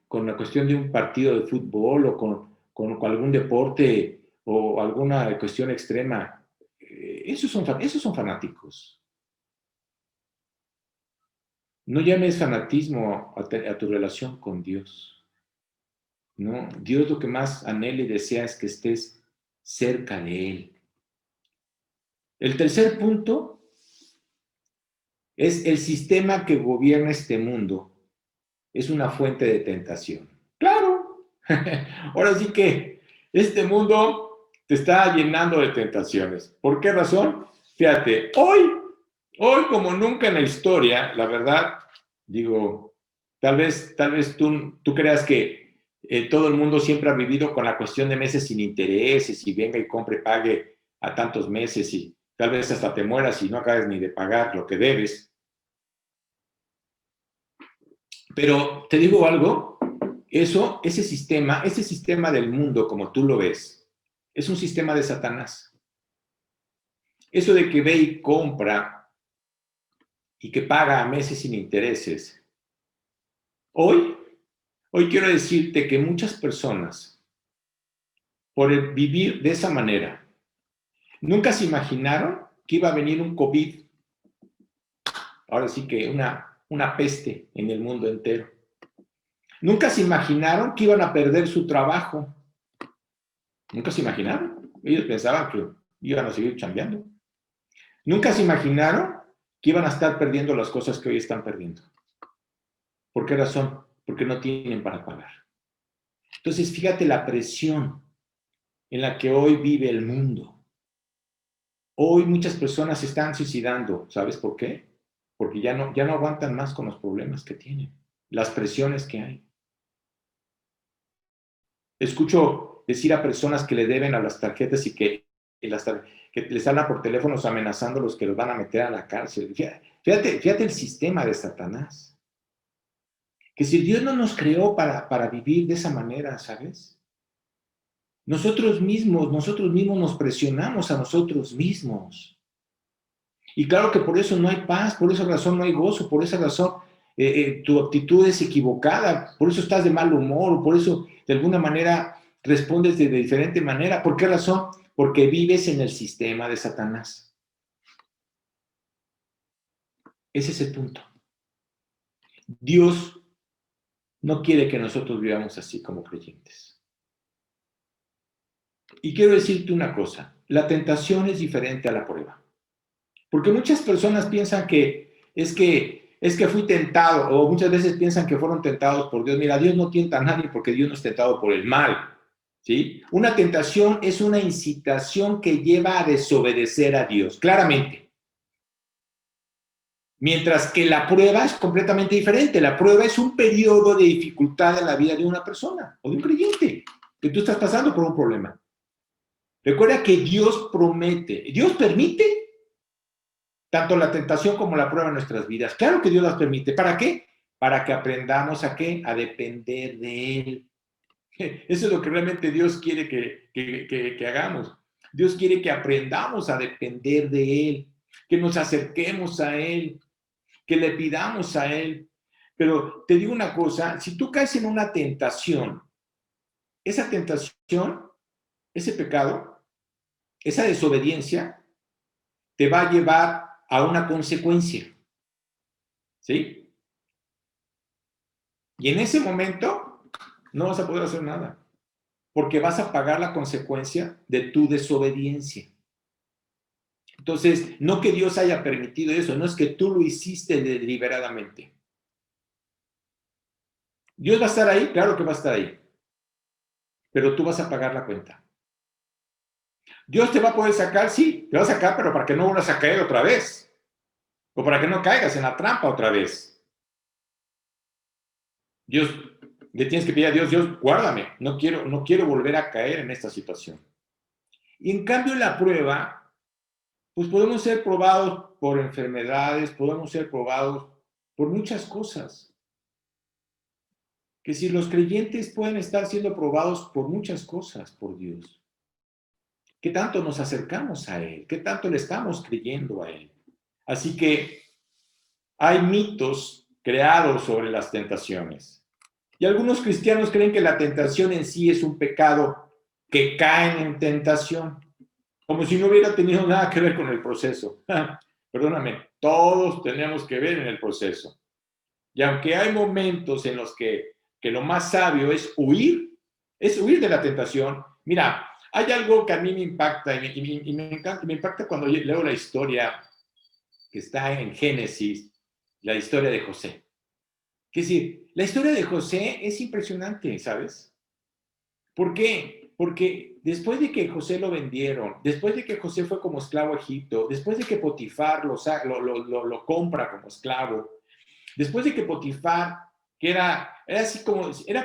con la cuestión de un partido de fútbol o con algún deporte o alguna cuestión extrema. Esos son fanáticos. No llames fanatismo a tu relación con Dios. ¿No? Dios lo que más anhela y desea es que estés cerca de Él. El tercer punto es el sistema que gobierna este mundo. Es una fuente de tentación. ¡Claro! Ahora sí que este mundo te está llenando de tentaciones. ¿Por qué razón? Fíjate, hoy como nunca en la historia, la verdad, digo, tal vez tú creas que todo el mundo siempre ha vivido con la cuestión de meses sin intereses y venga y compre, pague a tantos meses y tal vez hasta te mueras y no acabes ni de pagar lo que debes. Pero te digo algo, ese sistema del mundo como tú lo ves, es un sistema de Satanás. Eso de que ve y compra y que paga a meses sin intereses. Hoy quiero decirte que muchas personas, por vivir de esa manera, nunca se imaginaron que iba a venir un COVID, ahora sí que una peste en el mundo entero. Nunca se imaginaron que iban a perder su trabajo. Nunca se imaginaron. Ellos pensaban que iban a seguir chambeando. Nunca se imaginaron que iban a estar perdiendo las cosas que hoy están perdiendo. ¿Por qué razón? Porque no tienen para pagar. Entonces, fíjate la presión en la que hoy vive el mundo. Hoy muchas personas se están suicidando. ¿Sabes por qué? Porque ya no aguantan más con los problemas que tienen, las presiones que hay. Escucho decir a personas que le deben a las tarjetas y que les hablan por teléfonos amenazándolos que los van a meter a la cárcel. Fíjate el sistema de Satanás. Que si Dios no nos creó para vivir de esa manera, ¿sabes? Nosotros mismos nos presionamos a nosotros mismos. Y claro que por eso no hay paz, por esa razón no hay gozo, por esa razón tu actitud es equivocada, por eso estás de mal humor, por eso de alguna manera respondes de diferente manera. ¿Por qué razón? Porque vives en el sistema de Satanás. Ese es el punto. Dios no quiere que nosotros vivamos así como creyentes. Y quiero decirte una cosa, la tentación es diferente a la prueba. Porque muchas personas piensan que es que fui tentado, o muchas veces piensan que fueron tentados por Dios. Mira, Dios no tienta a nadie porque Dios no es tentado por el mal, ¿sí? Una tentación es una incitación que lleva a desobedecer a Dios, claramente. Mientras que la prueba es completamente diferente. La prueba es un periodo de dificultad en la vida de una persona o de un creyente, que tú estás pasando por un problema. Recuerda que Dios promete, Dios permite tanto la tentación como la prueba en nuestras vidas. Claro que Dios las permite. ¿Para qué? Para que aprendamos a qué? A depender de Él. Eso es lo que realmente Dios quiere que hagamos. Dios quiere que aprendamos a depender de Él, que nos acerquemos a Él, que le pidamos a Él. Pero te digo una cosa, si tú caes en una tentación, esa tentación, ese pecado, esa desobediencia, te va a llevar a una consecuencia. ¿Sí? Y en ese momento no vas a poder hacer nada, porque vas a pagar la consecuencia de tu desobediencia. Entonces, no que Dios haya permitido eso, no es que tú lo hiciste deliberadamente. Dios va a estar ahí, claro que va a estar ahí, pero tú vas a pagar la cuenta. Dios te va a poder sacar, sí, te va a sacar, pero para que no vuelvas a caer otra vez, o para que no caigas en la trampa otra vez. Dios, le tienes que pedir a Dios, Dios, guárdame, no quiero volver a caer en esta situación. Y en cambio la prueba, pues podemos ser probados por enfermedades, podemos ser probados por muchas cosas. Que si los creyentes pueden estar siendo probados por muchas cosas por Dios. ¿Qué tanto nos acercamos a Él? ¿Qué tanto le estamos creyendo a Él? Así que hay mitos creados sobre las tentaciones. Y algunos cristianos creen que la tentación en sí es un pecado, que caen en tentación, como si no hubiera tenido nada que ver con el proceso. Perdóname, todos tenemos que ver en el proceso. Y aunque hay momentos en los que lo más sabio es huir de la tentación. Mira, hay algo que a mí me impacta y me encanta, me impacta cuando leo la historia que está en Génesis, la historia de José. Es decir, la historia de José es impresionante, ¿sabes? ¿Por qué? Porque después de que José lo vendieron, después de que José fue como esclavo a Egipto, después de que Potifar lo compra como esclavo, después de que Potifar, que era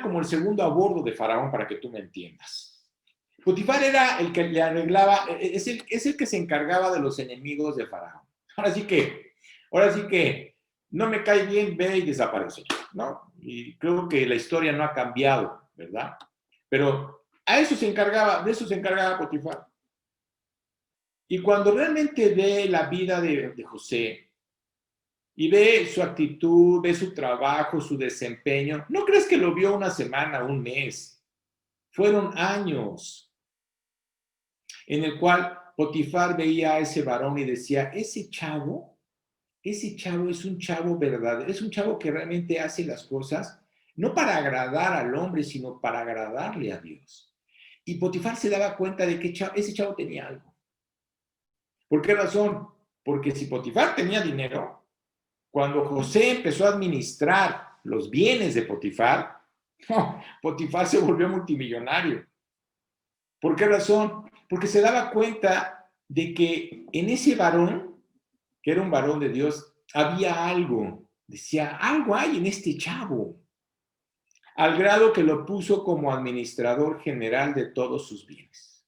como el segundo a bordo de Faraón, para que tú me entiendas. Potifar era el que le arreglaba, es el que se encargaba de los enemigos de Faraón. Ahora sí que no me cae bien, ve y desaparece, ¿no? Y creo que la historia no ha cambiado, ¿verdad? Pero de eso se encargaba Potifar. Y cuando realmente ve la vida de José y ve su actitud, ve su trabajo, su desempeño, no crees que lo vio una semana, un mes. Fueron años en el cual Potifar veía a ese varón y decía, ese chavo es un chavo verdadero, es un chavo que realmente hace las cosas no para agradar al hombre, sino para agradarle a Dios. Y Potifar se daba cuenta de que ese chavo tenía algo. ¿Por qué razón? Porque si Potifar tenía dinero, cuando José empezó a administrar los bienes de Potifar, Potifar se volvió multimillonario. ¿Por qué razón? Porque se daba cuenta de que en ese varón, que era un varón de Dios, había algo. Decía, algo hay en este chavo. Al grado que lo puso como administrador general de todos sus bienes.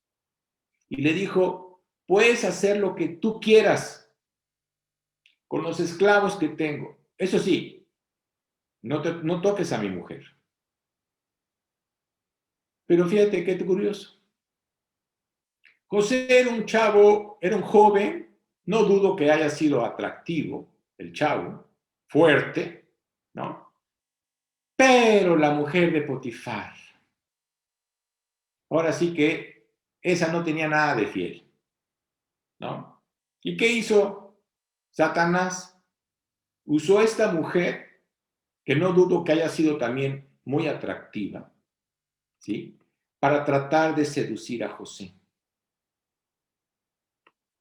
Y le dijo, puedes hacer lo que tú quieras con los esclavos que tengo. Eso sí, no toques a mi mujer. Pero fíjate qué curioso. José era un chavo, era un joven, no dudo que haya sido atractivo, el chavo, fuerte, ¿no? Pero la mujer de Potifar, ahora sí que esa no tenía nada de fiel, ¿no? ¿Y qué hizo Satanás? Usó esta mujer, que no dudo que haya sido también muy atractiva, ¿sí? Para tratar de seducir a José.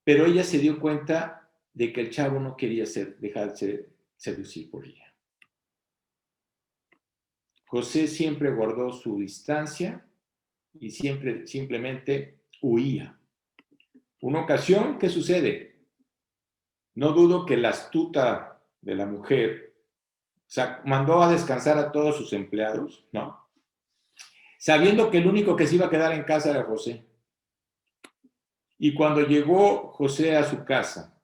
Pero ella se dio cuenta de que el chavo no quería dejarse seducir por ella. José siempre guardó su distancia y simplemente huía. Una ocasión, ¿qué sucede? No dudo que la astuta de la mujer mandó a descansar a todos sus empleados, ¿no? Sabiendo que el único que se iba a quedar en casa era José. Y cuando llegó José a su casa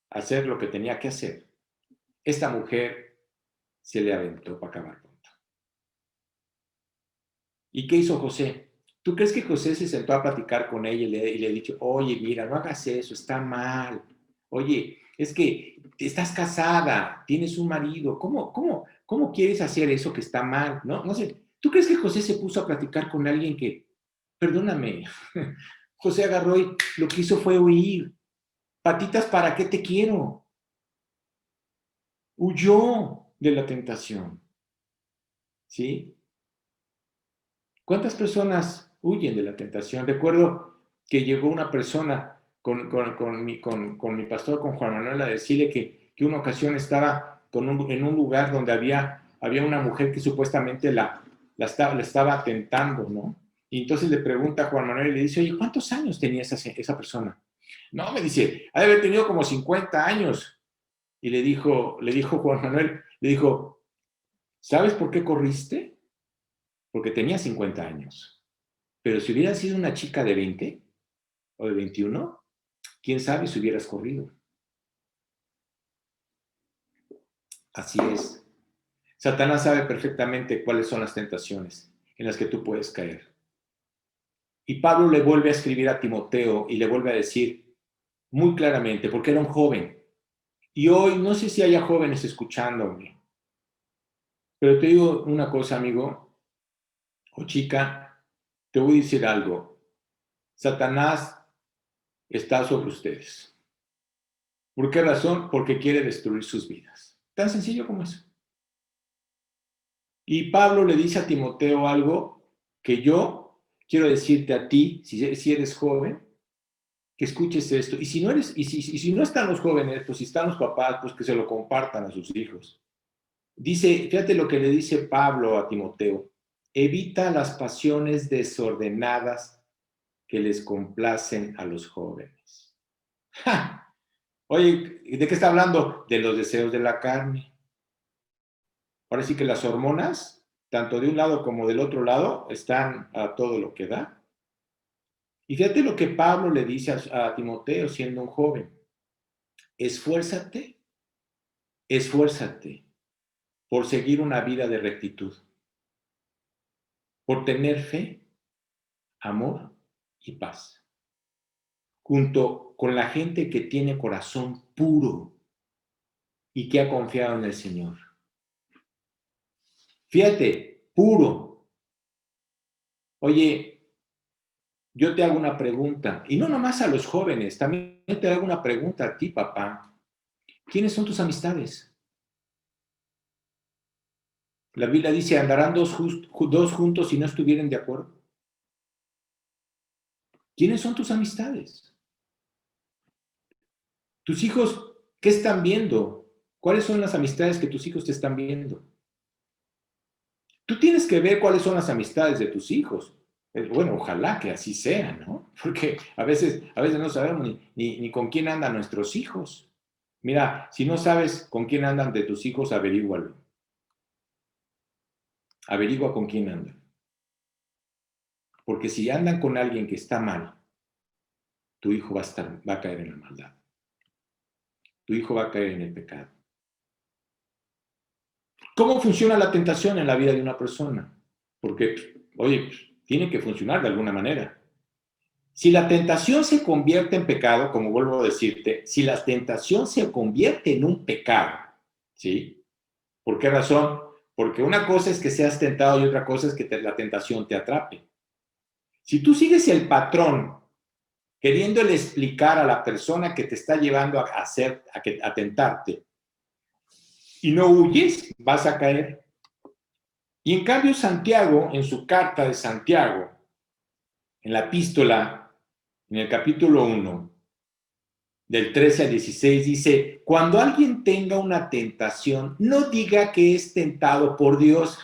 a hacer lo que tenía que hacer, esta mujer se le aventó para acabar pronto. ¿Y qué hizo José? ¿Tú crees que José se sentó a platicar con ella y le ha dicho, oye, mira, no hagas eso, está mal? Oye, es que estás casada, tienes un marido, ¿cómo quieres hacer eso que está mal? No sé, ¿tú crees que José se puso a platicar con alguien que, perdóname, José agarró y lo que hizo fue huir? Patitas, ¿para qué te quiero? Huyó de la tentación, ¿sí? ¿Cuántas personas huyen de la tentación? Recuerdo que llegó una persona con mi pastor, con Juan Manuel, a decirle que una ocasión estaba en un lugar donde había una mujer que supuestamente le estaba tentando, ¿no? Y entonces le pregunta a Juan Manuel y le dice, oye, ¿cuántos años tenía esa persona? No, me dice, ha de haber tenido como 50 años. Y le dijo Juan Manuel, le dijo, ¿sabes por qué corriste? Porque tenía 50 años. Pero si hubieras sido una chica de 20 o de 21, quién sabe si hubieras corrido. Así es. Satanás sabe perfectamente cuáles son las tentaciones en las que tú puedes caer. Y Pablo le vuelve a escribir a Timoteo y le vuelve a decir muy claramente, porque era un joven. Y hoy no sé si haya jóvenes escuchándome, pero te digo una cosa, amigo o chica, te voy a decir algo. Satanás está sobre ustedes. ¿Por qué razón? Porque quiere destruir sus vidas. Tan sencillo como eso. Y Pablo le dice a Timoteo algo que yo quiero decirte a ti, si eres joven, que escuches esto. Y si no eres, y si no están los jóvenes, pues si están los papás, pues que se lo compartan a sus hijos. Dice, fíjate lo que le dice Pablo a Timoteo. Evita las pasiones desordenadas que les complacen a los jóvenes. ¡Ja! Oye, ¿de qué está hablando? De los deseos de la carne. Ahora sí que las hormonas, tanto de un lado como del otro lado, están a todo lo que da. Y fíjate lo que Pablo le dice a Timoteo siendo un joven. Esfuérzate, esfuérzate por seguir una vida de rectitud, por tener fe, amor y paz, junto con la gente que tiene corazón puro y que ha confiado en el Señor. Fíjate, puro. Oye, yo te hago una pregunta, y no nomás a los jóvenes, también te hago una pregunta a ti, papá. ¿Quiénes son tus amistades? La Biblia dice, andarán dos juntos si no estuvieran de acuerdo. ¿Quiénes son tus amistades? ¿Tus hijos qué están viendo? ¿Cuáles son las amistades que tus hijos te están viendo? Tú tienes que ver cuáles son las amistades de tus hijos. Bueno, ojalá que así sea, ¿no? Porque a veces no sabemos ni con quién andan nuestros hijos. Mira, si no sabes con quién andan de tus hijos, averígualo. Averigua con quién andan. Porque si andan con alguien que está mal, tu hijo va a caer en la maldad. Tu hijo va a caer en el pecado. ¿Cómo funciona la tentación en la vida de una persona? Porque, oye, tiene que funcionar de alguna manera. Si la tentación se convierte en pecado, como vuelvo a decirte, si la tentación se convierte en un pecado, ¿sí? ¿Por qué razón? Porque una cosa es que seas tentado y otra cosa es que la tentación te atrape. Si tú sigues el patrón queriéndole explicar a la persona que te está llevando a tentarte y no huyes, vas a caer. Y en cambio Santiago, en su carta de Santiago, en la epístola, en el capítulo 1, del 13 al 16, dice, cuando alguien tenga una tentación, no diga que es tentado por Dios.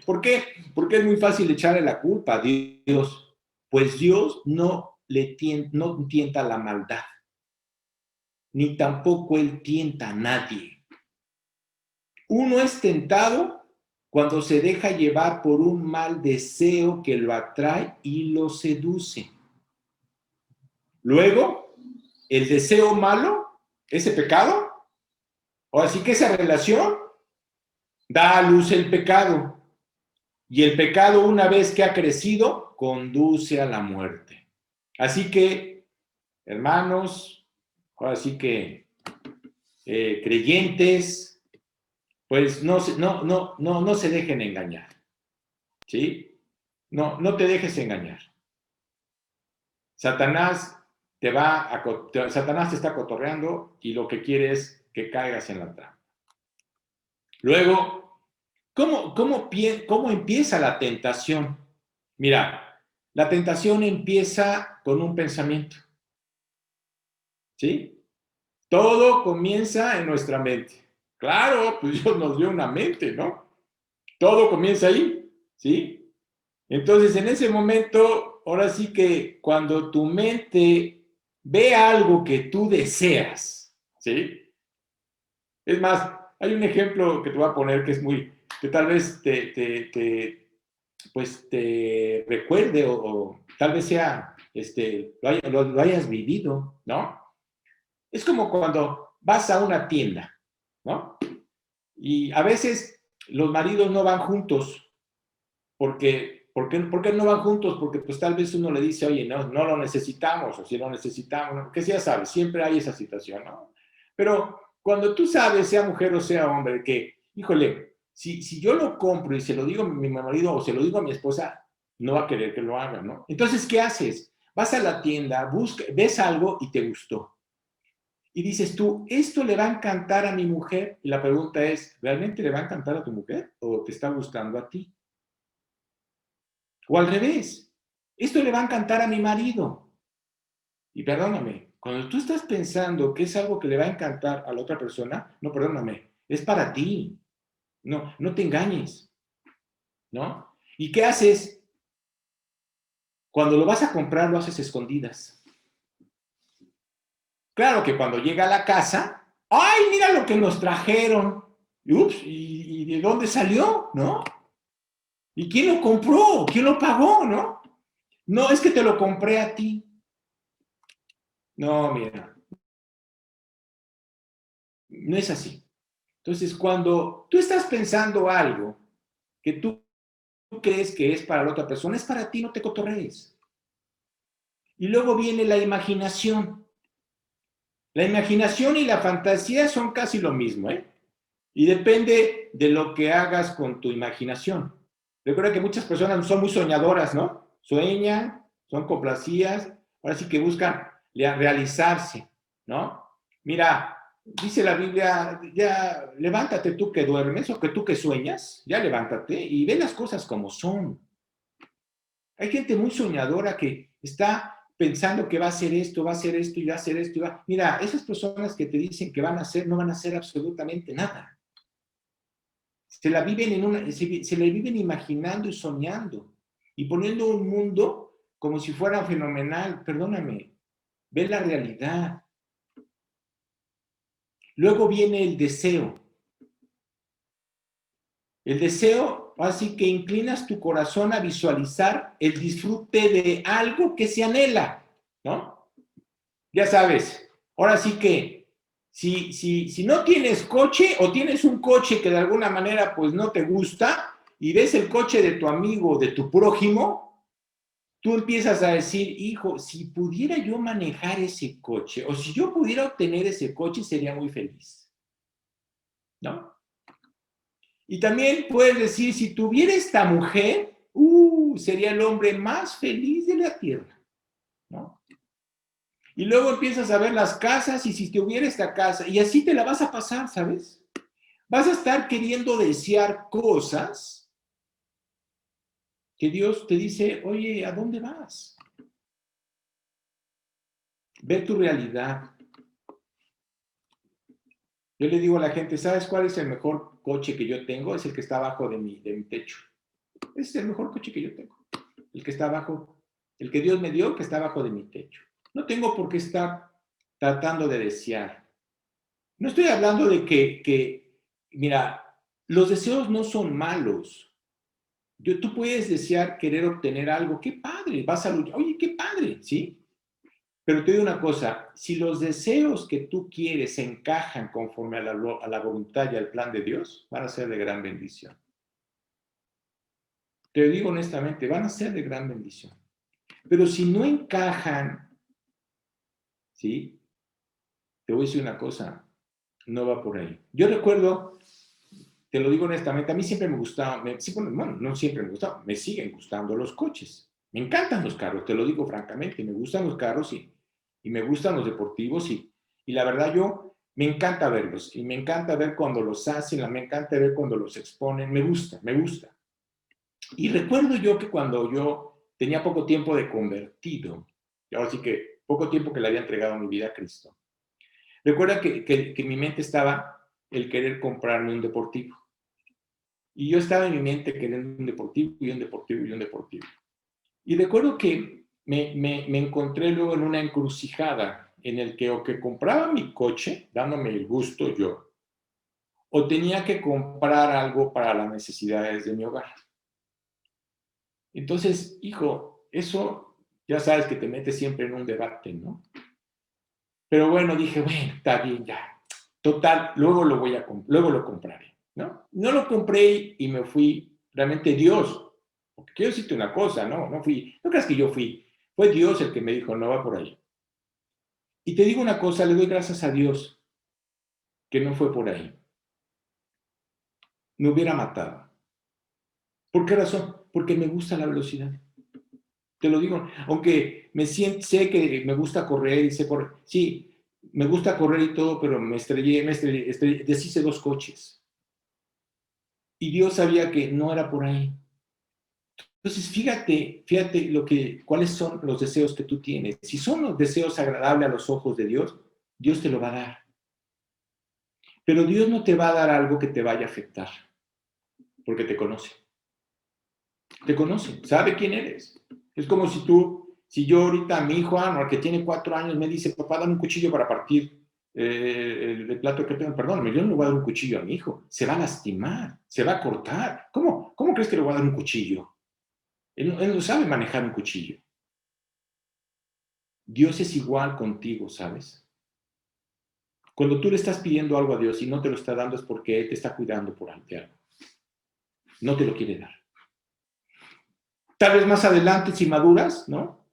¿Por qué? Porque es muy fácil echarle la culpa a Dios, pues Dios no tienta la maldad, ni tampoco Él tienta a nadie. Uno es tentado cuando se deja llevar por un mal deseo que lo atrae y lo seduce. Luego, el deseo malo, ese pecado, o así que esa relación da a luz el pecado. Y el pecado, una vez que ha crecido, conduce a la muerte. Así que, hermanos, ahora sí que creyentes, pues no se dejen engañar. ¿Sí? No te dejes engañar. Satanás te está cotorreando y lo que quiere es que caigas en la trampa. Luego, ¿cómo empieza la tentación? Mira, la tentación empieza con un pensamiento. ¿Sí? Todo comienza en nuestra mente. Claro, pues Dios nos dio una mente, ¿no? Todo comienza ahí, ¿sí? Entonces, en ese momento, ahora sí que cuando tu mente ve algo que tú deseas, ¿sí? Es más, hay un ejemplo que te voy a poner que tal vez te recuerde o tal vez sea, lo hayas vivido, ¿no? Es como cuando vas a una tienda, ¿no? Y a veces los maridos no van juntos. ¿Por qué no van juntos? Porque pues tal vez uno le dice, oye, no lo necesitamos, o si lo necesitamos, ¿no? Que ya sabes, siempre hay esa situación, ¿no? Pero cuando tú sabes, sea mujer o sea hombre, que, híjole, si yo lo compro y se lo digo a mi marido o se lo digo a mi esposa, no va a querer que lo haga, ¿no? Entonces, ¿qué haces? Vas a la tienda, ves algo y te gustó. Y dices tú, ¿esto le va a encantar a mi mujer? Y la pregunta es, ¿realmente le va a encantar a tu mujer o te está gustando a ti? O al revés, esto le va a encantar a mi marido. Y perdóname, cuando tú estás pensando que es algo que le va a encantar a la otra persona, no, perdóname, es para ti. No te engañes, ¿no? ¿Y qué haces? Cuando lo vas a comprar, lo haces escondidas. Claro que cuando llega a la casa, ¡ay, mira lo que nos trajeron! Ups, ¿y de dónde salió? ¿No? ¿Y quién lo compró? ¿Quién lo pagó? ¿No? No, es que te lo compré a ti. No, mira, no es así. Entonces, cuando tú estás pensando algo que tú crees que es para la otra persona, es para ti, no te cotorrees. Y luego viene la imaginación. La imaginación y la fantasía son casi lo mismo, ¿eh? Y depende de lo que hagas con tu imaginación. Recuerda que muchas personas son muy soñadoras, ¿no? Sueñan, son complacidas, ahora sí que buscan realizarse, ¿no? Mira, dice la Biblia, ya levántate tú que duermes o que tú que sueñas, ya levántate y ve las cosas como son. Hay gente muy soñadora que está pensando que va a hacer esto, va a hacer esto y va a hacer esto. Mira, esas personas que te dicen que van a hacer, no van a hacer absolutamente nada. Se la viven se la viven imaginando y soñando y poniendo un mundo como si fuera fenomenal. Perdóname, ve la realidad. Luego viene el deseo. El deseo, así que inclinas tu corazón a visualizar el disfrute de algo que se anhela, ¿no? Ya sabes, ahora sí que si no tienes coche o tienes un coche que de alguna manera pues no te gusta y ves el coche de tu amigo, de tu prójimo, tú empiezas a decir, hijo, si pudiera yo manejar ese coche o si yo pudiera obtener ese coche sería muy feliz, ¿no? Y también puedes decir, si tuviera esta mujer, sería el hombre más feliz de la tierra, ¿no? Y luego empiezas a ver las casas y si tuviera esta casa, y así te la vas a pasar, ¿sabes? Vas a estar queriendo desear cosas que Dios te dice, oye, ¿a dónde vas? Ve tu realidad. Yo le digo a la gente, ¿sabes cuál es el mejor coche que yo tengo? Es el que está abajo de mi techo. Ese es el mejor coche que yo tengo. El que está abajo, el que Dios me dio, que está abajo de mi techo. No tengo por qué estar tratando de desear. No estoy hablando de mira, los deseos no son malos. Tú puedes desear querer obtener algo, qué padre, vas a luchar, oye, qué padre, ¿sí? Pero te digo una cosa, si los deseos que tú quieres encajan conforme a la voluntad y al plan de Dios, van a ser de gran bendición. Te digo honestamente, van a ser de gran bendición. Pero si no encajan, ¿sí? Te voy a decir una cosa, no va por ahí. Yo recuerdo, te lo digo honestamente, a mí siempre me gustaba, bueno, no siempre me gustaba, me siguen gustando los coches. Me encantan los carros, te lo digo francamente, me gustan los carros y me gustan los deportivos y la verdad yo me encanta verlos y me encanta ver cuando los hacen, me encanta ver cuando los exponen, me gusta, me gusta. Y recuerdo yo que cuando yo tenía poco tiempo de convertido, y ahora sí que poco tiempo que le había entregado mi vida a Cristo, recuerda que en mi mente estaba el querer comprarme un deportivo. Y yo estaba en mi mente queriendo un deportivo y un deportivo y un deportivo. Y recuerdo que me encontré luego en una encrucijada en el que o que compraba mi coche, dándome el gusto yo, o tenía que comprar algo para las necesidades de mi hogar. Entonces, hijo, eso ya sabes que te metes siempre en un debate, ¿no? Pero bueno, dije, bueno, está bien, ya. Total, luego luego lo compraré, ¿no? No lo compré y me fui, realmente Dios, porque quiero decirte una cosa, no creas que yo fui, fue Dios el que me dijo, no va por ahí. Y te digo una cosa, le doy gracias a Dios que no fue por ahí. Me hubiera matado. ¿Por qué razón? Porque me gusta la velocidad. Te lo digo, aunque sé que me gusta correr y sé correr. Sí, me gusta correr y todo, pero me estrellé, deshice 2 coches. Y Dios sabía que no era por ahí. Entonces, fíjate cuáles son los deseos que tú tienes. Si son los deseos agradables a los ojos de Dios, Dios te lo va a dar. Pero Dios no te va a dar algo que te vaya a afectar, porque te conoce. Te conoce, sabe quién eres. Es como si yo ahorita, mi hijo Anwar, que tiene 4 años, me dice, papá, dame un cuchillo para partir el plato que tengo. Perdóname, yo no le voy a dar un cuchillo a mi hijo. Se va a lastimar, se va a cortar. ¿Cómo crees que le voy a dar un cuchillo? Él no sabe manejar un cuchillo. Dios es igual contigo, ¿sabes? Cuando tú le estás pidiendo algo a Dios y no te lo está dando es porque Él te está cuidando por algo. No te lo quiere dar. Tal vez más adelante, si maduras, ¿no?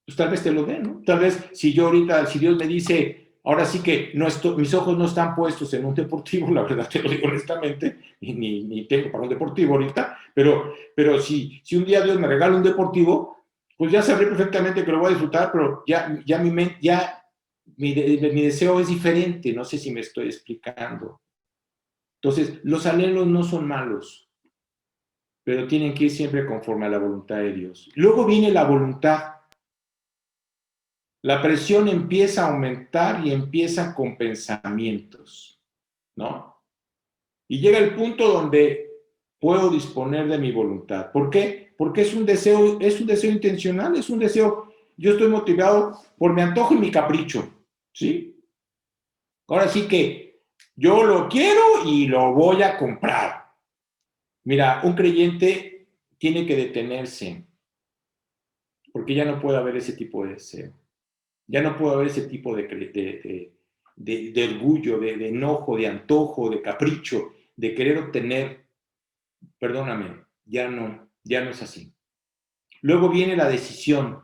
Pues tal vez te lo dé, ¿no? Tal vez si Dios me dice, ahora sí que mis ojos no están puestos en un deportivo, la verdad te lo digo honestamente, ni tengo para un deportivo ahorita, pero si un día Dios me regala un deportivo, pues ya sabré perfectamente que lo voy a disfrutar, pero mi deseo es diferente, no sé si me estoy explicando. Entonces, los anhelos no son malos, pero tienen que ir siempre conforme a la voluntad de Dios. Luego viene la voluntad. La presión empieza a aumentar y empieza con pensamientos, ¿no? Y llega el punto donde puedo disponer de mi voluntad. ¿Por qué? Porque es un deseo intencional, es un deseo, yo estoy motivado por mi antojo y mi capricho, ¿sí? Ahora sí que yo lo quiero y lo voy a comprar. Mira, un creyente tiene que detenerse, porque ya no puede haber ese tipo de deseo. Ya no puede haber ese tipo de orgullo, de enojo, de antojo, de capricho, de querer obtener. Perdóname, ya no es así. Luego viene la decisión.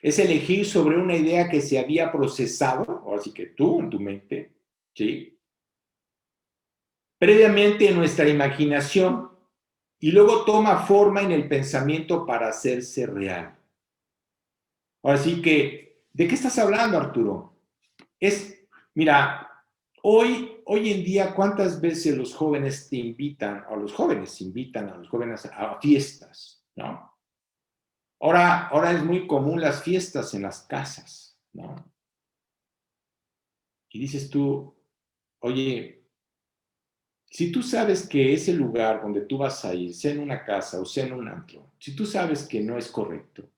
Es elegir sobre una idea que se había procesado, ahora sí que tú en tu mente, ¿sí? Previamente en nuestra imaginación y luego toma forma en el pensamiento para hacerse real. Ahora sí que, ¿de qué estás hablando, Arturo? Mira, hoy en día, ¿cuántas veces los jóvenes te invitan, o los jóvenes invitan a los jóvenes a fiestas, ¿no? Ahora es muy común las fiestas en las casas, ¿no? Y dices tú, oye, si tú sabes que ese lugar donde tú vas a ir, sea en una casa o sea en un antro, si tú sabes que no es correcto,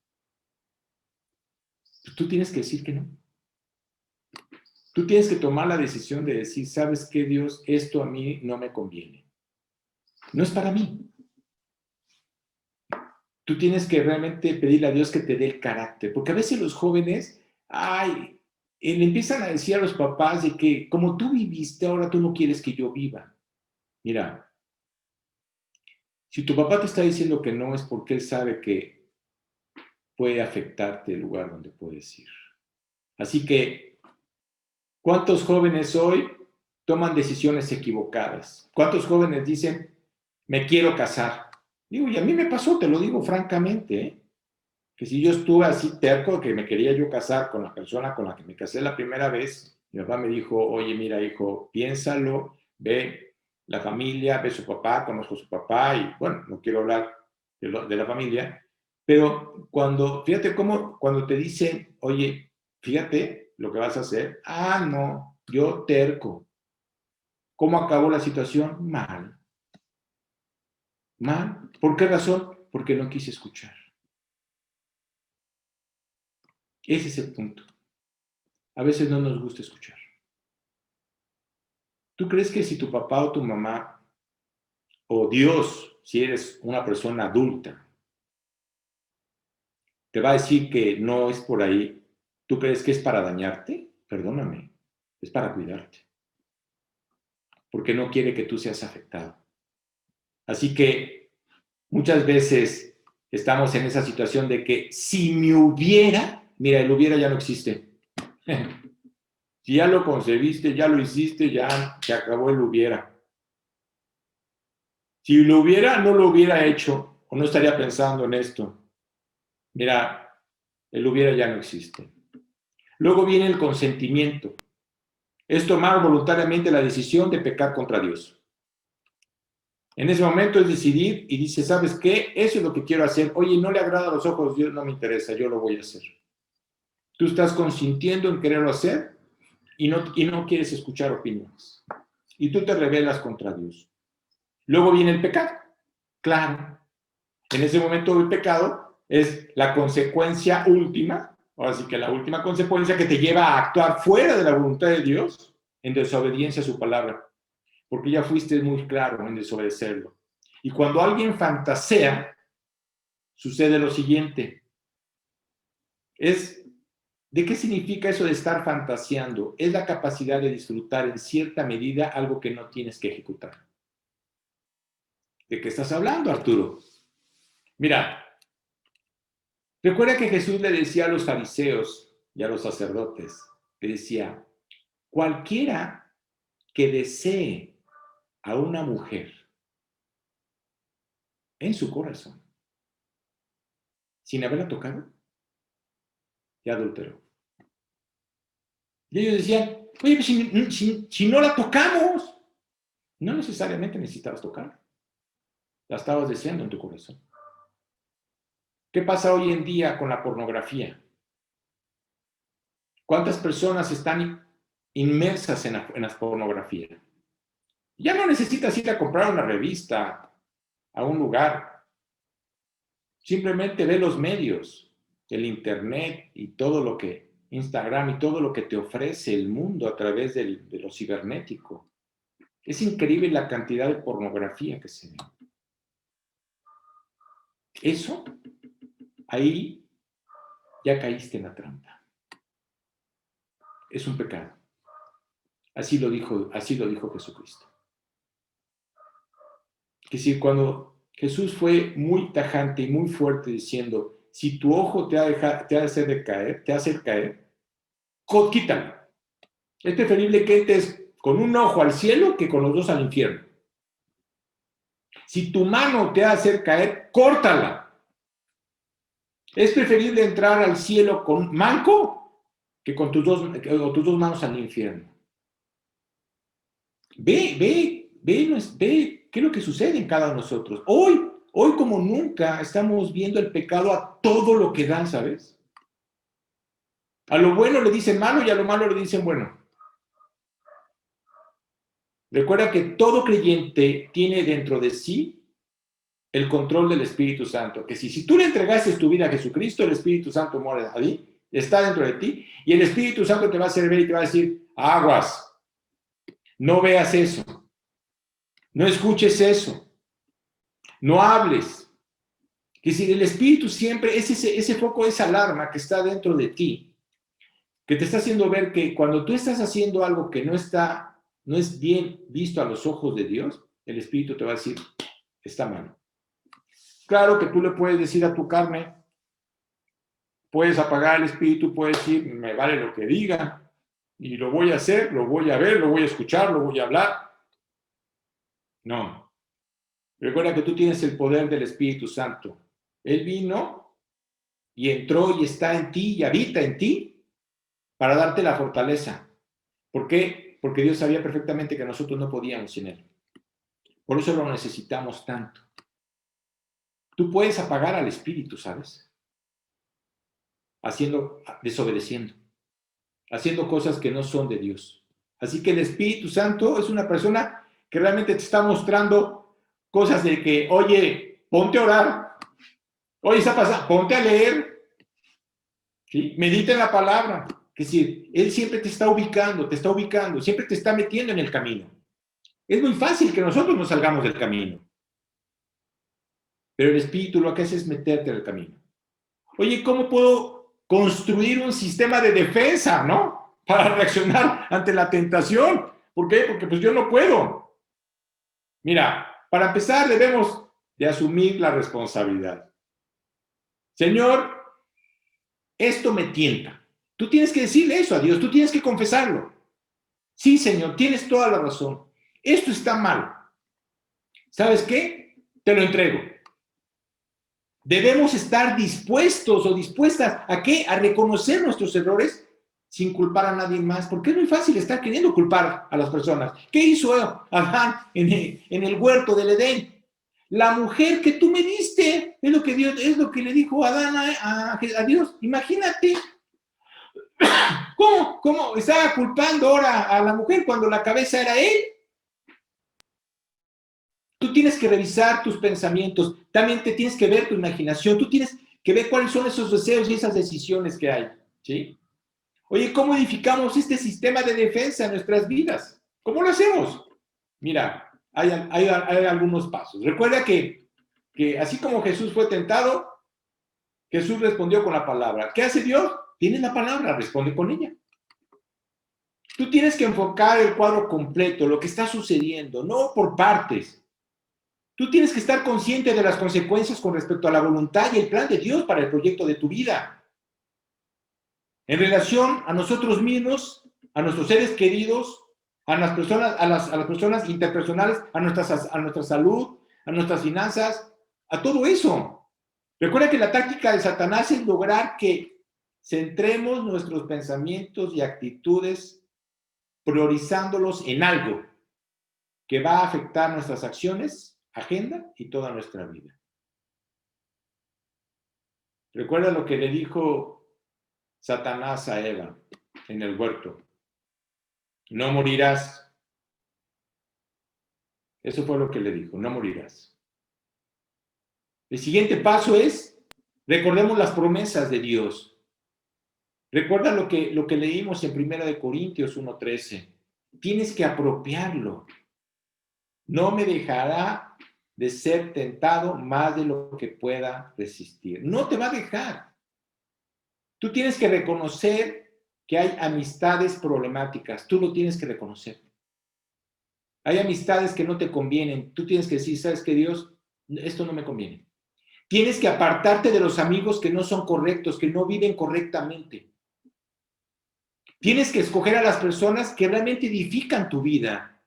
pues tú tienes que decir que no. Tú tienes que tomar la decisión de decir, ¿sabes qué, Dios? Esto a mí no me conviene. No es para mí. Tú tienes que realmente pedirle a Dios que te dé el carácter, porque a veces los jóvenes, le empiezan a decir a los papás de que como tú viviste, ahora tú no quieres que yo viva. Mira, si tu papá te está diciendo que no es porque él sabe que puede afectarte el lugar donde puedes ir. Así que, ¿cuántos jóvenes hoy toman decisiones equivocadas? ¿Cuántos jóvenes dicen, me quiero casar? Digo, y a mí me pasó, te lo digo francamente, ¿eh? Que si yo estuve así terco que me quería yo casar con la persona con la que me casé la primera vez, mi papá me dijo, oye, mira, hijo, piénsalo, ve la familia, ve su papá, conozco a su papá y bueno, no quiero hablar de la familia, pero fíjate cómo, cuando te dicen, oye, fíjate lo que vas a hacer, no, yo terco. ¿Cómo acabó la situación? Mal. Mal. ¿Por qué razón? Porque no quise escuchar. Ese es el punto. A veces no nos gusta escuchar. ¿Tú crees que si tu papá o tu mamá, o Dios, si eres una persona adulta, te va a decir que no es por ahí, ¿tú crees que es para dañarte? Perdóname, es para cuidarte, porque no quiere que tú seas afectado. Así que muchas veces estamos en esa situación de que si me hubiera, mira, el hubiera ya no existe. Si ya lo concebiste, ya lo hiciste, ya se acabó el hubiera. Si lo hubiera, no lo hubiera hecho o no estaría pensando en esto. Mira, el hubiera ya no existe. Luego viene el consentimiento. Es tomar voluntariamente la decisión de pecar contra Dios. En ese momento es decidir y dice, ¿sabes qué? Eso es lo que quiero hacer. Oye, no le agrada a los ojos de Dios, no me interesa, yo lo voy a hacer. Tú estás consintiendo en quererlo hacer y no quieres escuchar opiniones. Y tú te rebelas contra Dios. Luego viene el pecado. Claro, en ese momento el pecado es la consecuencia última, ahora sí que la última consecuencia que te lleva a actuar fuera de la voluntad de Dios en desobediencia a su palabra, porque ya fuiste muy claro en desobedecerlo. Y cuando alguien fantasea, sucede lo siguiente. ¿De qué significa eso de estar fantaseando? Es la capacidad de disfrutar en cierta medida algo que no tienes que ejecutar. ¿De qué estás hablando, Arturo? Mira, recuerda que Jesús le decía a los fariseos y a los sacerdotes, le decía, cualquiera que desee a una mujer en su corazón, sin haberla tocado, ya adulteró. Y ellos decían, oye, pues si no la tocamos, no necesariamente necesitabas tocarla, la estabas deseando en tu corazón. ¿Qué pasa hoy en día con la pornografía? ¿Cuántas personas están inmersas en la pornografía? Ya no necesitas ir a comprar una revista a un lugar. Simplemente ve los medios, el internet y todo lo que, Instagram y todo lo que te ofrece el mundo a través de lo cibernético. Es increíble la cantidad de pornografía que se ve. Eso, ahí ya caíste en la trampa. Es un pecado. Así lo dijo Jesucristo. Es decir, cuando Jesús fue muy tajante y muy fuerte diciendo, si tu ojo te hace caer, quítalo. Es preferible que entres con un ojo al cielo que con los dos al infierno. Si tu mano te hace caer, córtala. Es preferible entrar al cielo con manco que con tus dos manos al infierno. Ve qué es lo que sucede en cada uno de nosotros. Hoy como nunca estamos viendo el pecado a todo lo que dan, ¿sabes? A lo bueno le dicen malo y a lo malo le dicen bueno. Recuerda que todo creyente tiene dentro de sí el control del Espíritu Santo, que si tú le entregaste tu vida a Jesucristo, el Espíritu Santo mora ahí, está dentro de ti, y el Espíritu Santo te va a hacer ver y te va a decir, aguas, no veas eso, no escuches eso, no hables. Que si el Espíritu siempre es ese foco, esa alarma que está dentro de ti, que te está haciendo ver que cuando tú estás haciendo algo que no es bien visto a los ojos de Dios, el Espíritu te va a decir, está mal. Claro que tú le puedes decir a tu carne, puedes apagar el Espíritu, puedes decir, me vale lo que diga, y lo voy a hacer, lo voy a ver, lo voy a escuchar, lo voy a hablar. No. Recuerda que tú tienes el poder del Espíritu Santo. Él vino y entró y está en ti y habita en ti para darte la fortaleza. ¿Por qué? Porque Dios sabía perfectamente que nosotros no podíamos sin Él. Por eso lo necesitamos tanto. Tú puedes apagar al Espíritu, ¿sabes? Desobedeciendo, haciendo cosas que no son de Dios. Así que el Espíritu Santo es una persona que realmente te está mostrando cosas de que, oye, ponte a orar, oye, está pasando, ponte a leer, ¿sí? Medita en la palabra. Es decir, Él siempre te está ubicando, siempre te está metiendo en el camino. Es muy fácil que nosotros nos salgamos del camino, pero el Espíritu lo que hace es meterte en el camino. Oye, ¿cómo puedo construir un sistema de defensa, ¿no? Para reaccionar ante la tentación. ¿Por qué? Porque pues yo no puedo. Mira, para empezar debemos de asumir la responsabilidad. Señor, esto me tienta. Tú tienes que decirle eso a Dios, tú tienes que confesarlo. Sí, Señor, tienes toda la razón. Esto está mal. ¿Sabes qué? Te lo entrego. Debemos estar dispuestos o dispuestas ¿a qué? A reconocer nuestros errores sin culpar a nadie más, porque es muy fácil estar queriendo culpar a las personas. ¿Qué hizo Adán en el huerto del Edén? La mujer que tú me diste es lo que le dijo Adán a Dios. Imagínate. ¿Cómo estaba culpando ahora a la mujer cuando la cabeza era él? Tú tienes que revisar tus pensamientos, también te tienes que ver tu imaginación, tú tienes que ver cuáles son esos deseos y esas decisiones que hay, ¿sí? Oye, ¿cómo edificamos este sistema de defensa en nuestras vidas? ¿Cómo lo hacemos? Mira, hay algunos pasos. Recuerda que así como Jesús fue tentado, Jesús respondió con la palabra. ¿Qué hace Dios? Tiene la palabra, responde con ella. Tú tienes que enfocar el cuadro completo, lo que está sucediendo, no por partes. Tú tienes que estar consciente de las consecuencias con respecto a la voluntad y el plan de Dios para el proyecto de tu vida. En relación a nosotros mismos, a nuestros seres queridos, a las personas interpersonales, a nuestra salud, a nuestras finanzas, a todo eso. Recuerda que la táctica de Satanás es lograr que centremos nuestros pensamientos y actitudes priorizándolos en algo que va a afectar nuestras acciones, agenda y toda nuestra vida. Recuerda lo que le dijo Satanás a Eva. en el huerto. No morirás. Eso fue lo que le dijo, no morirás. El siguiente paso es, recordemos las promesas de Dios. Recuerda lo que leímos en 1 Corintios 1:13. Tienes que apropiarlo. No me dejará de ser tentado más de lo que pueda resistir. No te va a dejar. Tú tienes que reconocer que hay amistades problemáticas. Tú lo tienes que reconocer. Hay amistades que no te convienen. Tú tienes que decir, ¿sabes qué, Dios? Esto no me conviene. Tienes que apartarte de los amigos que no son correctos, que no viven correctamente. Tienes que escoger a las personas que realmente edifican tu vida.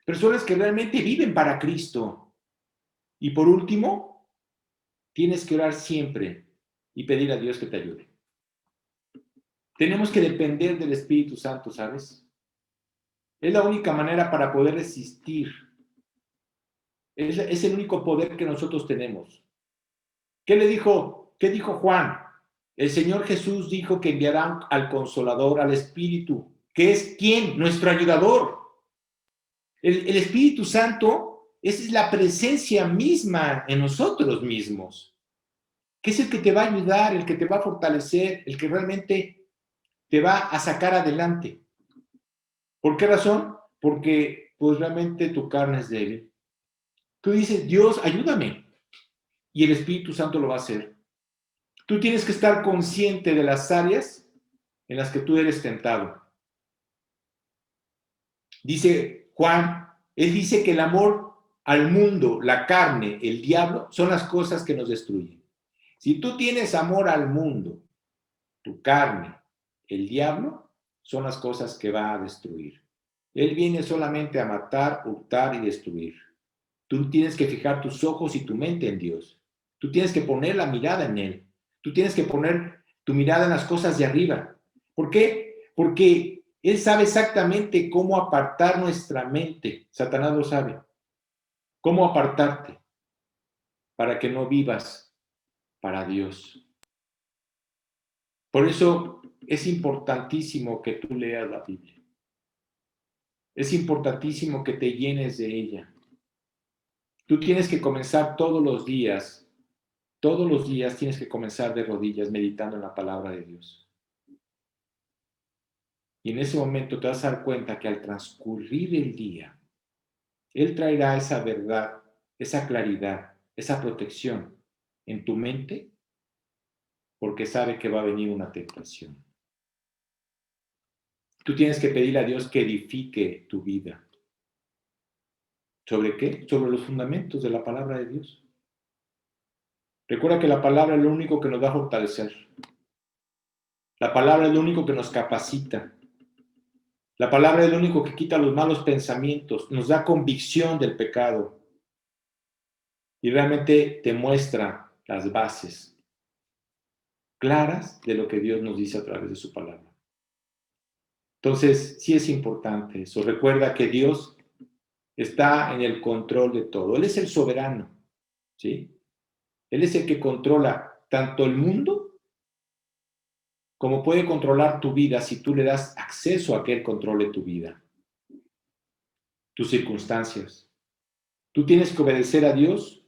Personas que realmente viven para Cristo. Y por último, tienes que orar siempre y pedir a Dios que te ayude. Tenemos que depender del Espíritu Santo, ¿sabes? Es la única manera para poder resistir. Es el único poder que nosotros tenemos. ¿Qué dijo Juan? El Señor Jesús dijo que enviará al Consolador, al Espíritu, que es ¿quién? Nuestro ayudador. El Espíritu Santo, esa es la presencia misma en nosotros mismos, que es el que te va a ayudar, el que te va a fortalecer, el que realmente te va a sacar adelante. ¿Por qué razón? Porque pues realmente tu carne es débil. Tú dices, Dios, ayúdame. Y el Espíritu Santo lo va a hacer. Tú tienes que estar consciente de las áreas en las que tú eres tentado. Dice Juan, él dice que el amor al mundo, la carne, el diablo, son las cosas que nos destruyen. Si tú tienes amor al mundo, tu carne, el diablo, son las cosas que va a destruir. Él viene solamente a matar, hurtar y destruir. Tú tienes que fijar tus ojos y tu mente en Dios. Tú tienes que poner la mirada en Él. Tú tienes que poner tu mirada en las cosas de arriba. ¿Por qué? Porque Él sabe exactamente cómo apartar nuestra mente. Satanás lo sabe. Cómo apartarte para que no vivas para Dios. Por eso es importantísimo que tú leas la Biblia. Es importantísimo que te llenes de ella. Tú tienes que comenzar todos los días tienes que comenzar de rodillas meditando en la palabra de Dios. Y en ese momento te vas a dar cuenta que al transcurrir el día, Él traerá esa verdad, esa claridad, esa protección en tu mente, porque sabe que va a venir una tentación. Tú tienes que pedirle a Dios que edifique tu vida. ¿Sobre qué? Sobre los fundamentos de la palabra de Dios. Recuerda que la palabra es lo único que nos va a fortalecer. La palabra es lo único que nos capacita. La palabra es lo único que quita los malos pensamientos, nos da convicción del pecado y realmente te muestra las bases claras de lo que Dios nos dice a través de su palabra. Entonces, sí es importante eso. Recuerda que Dios está en el control de todo. Él es el soberano, ¿sí? Él es el que controla tanto el mundo como puede controlar tu vida si tú le das acceso a que Él controle tu vida, tus circunstancias. Tú tienes que obedecer a Dios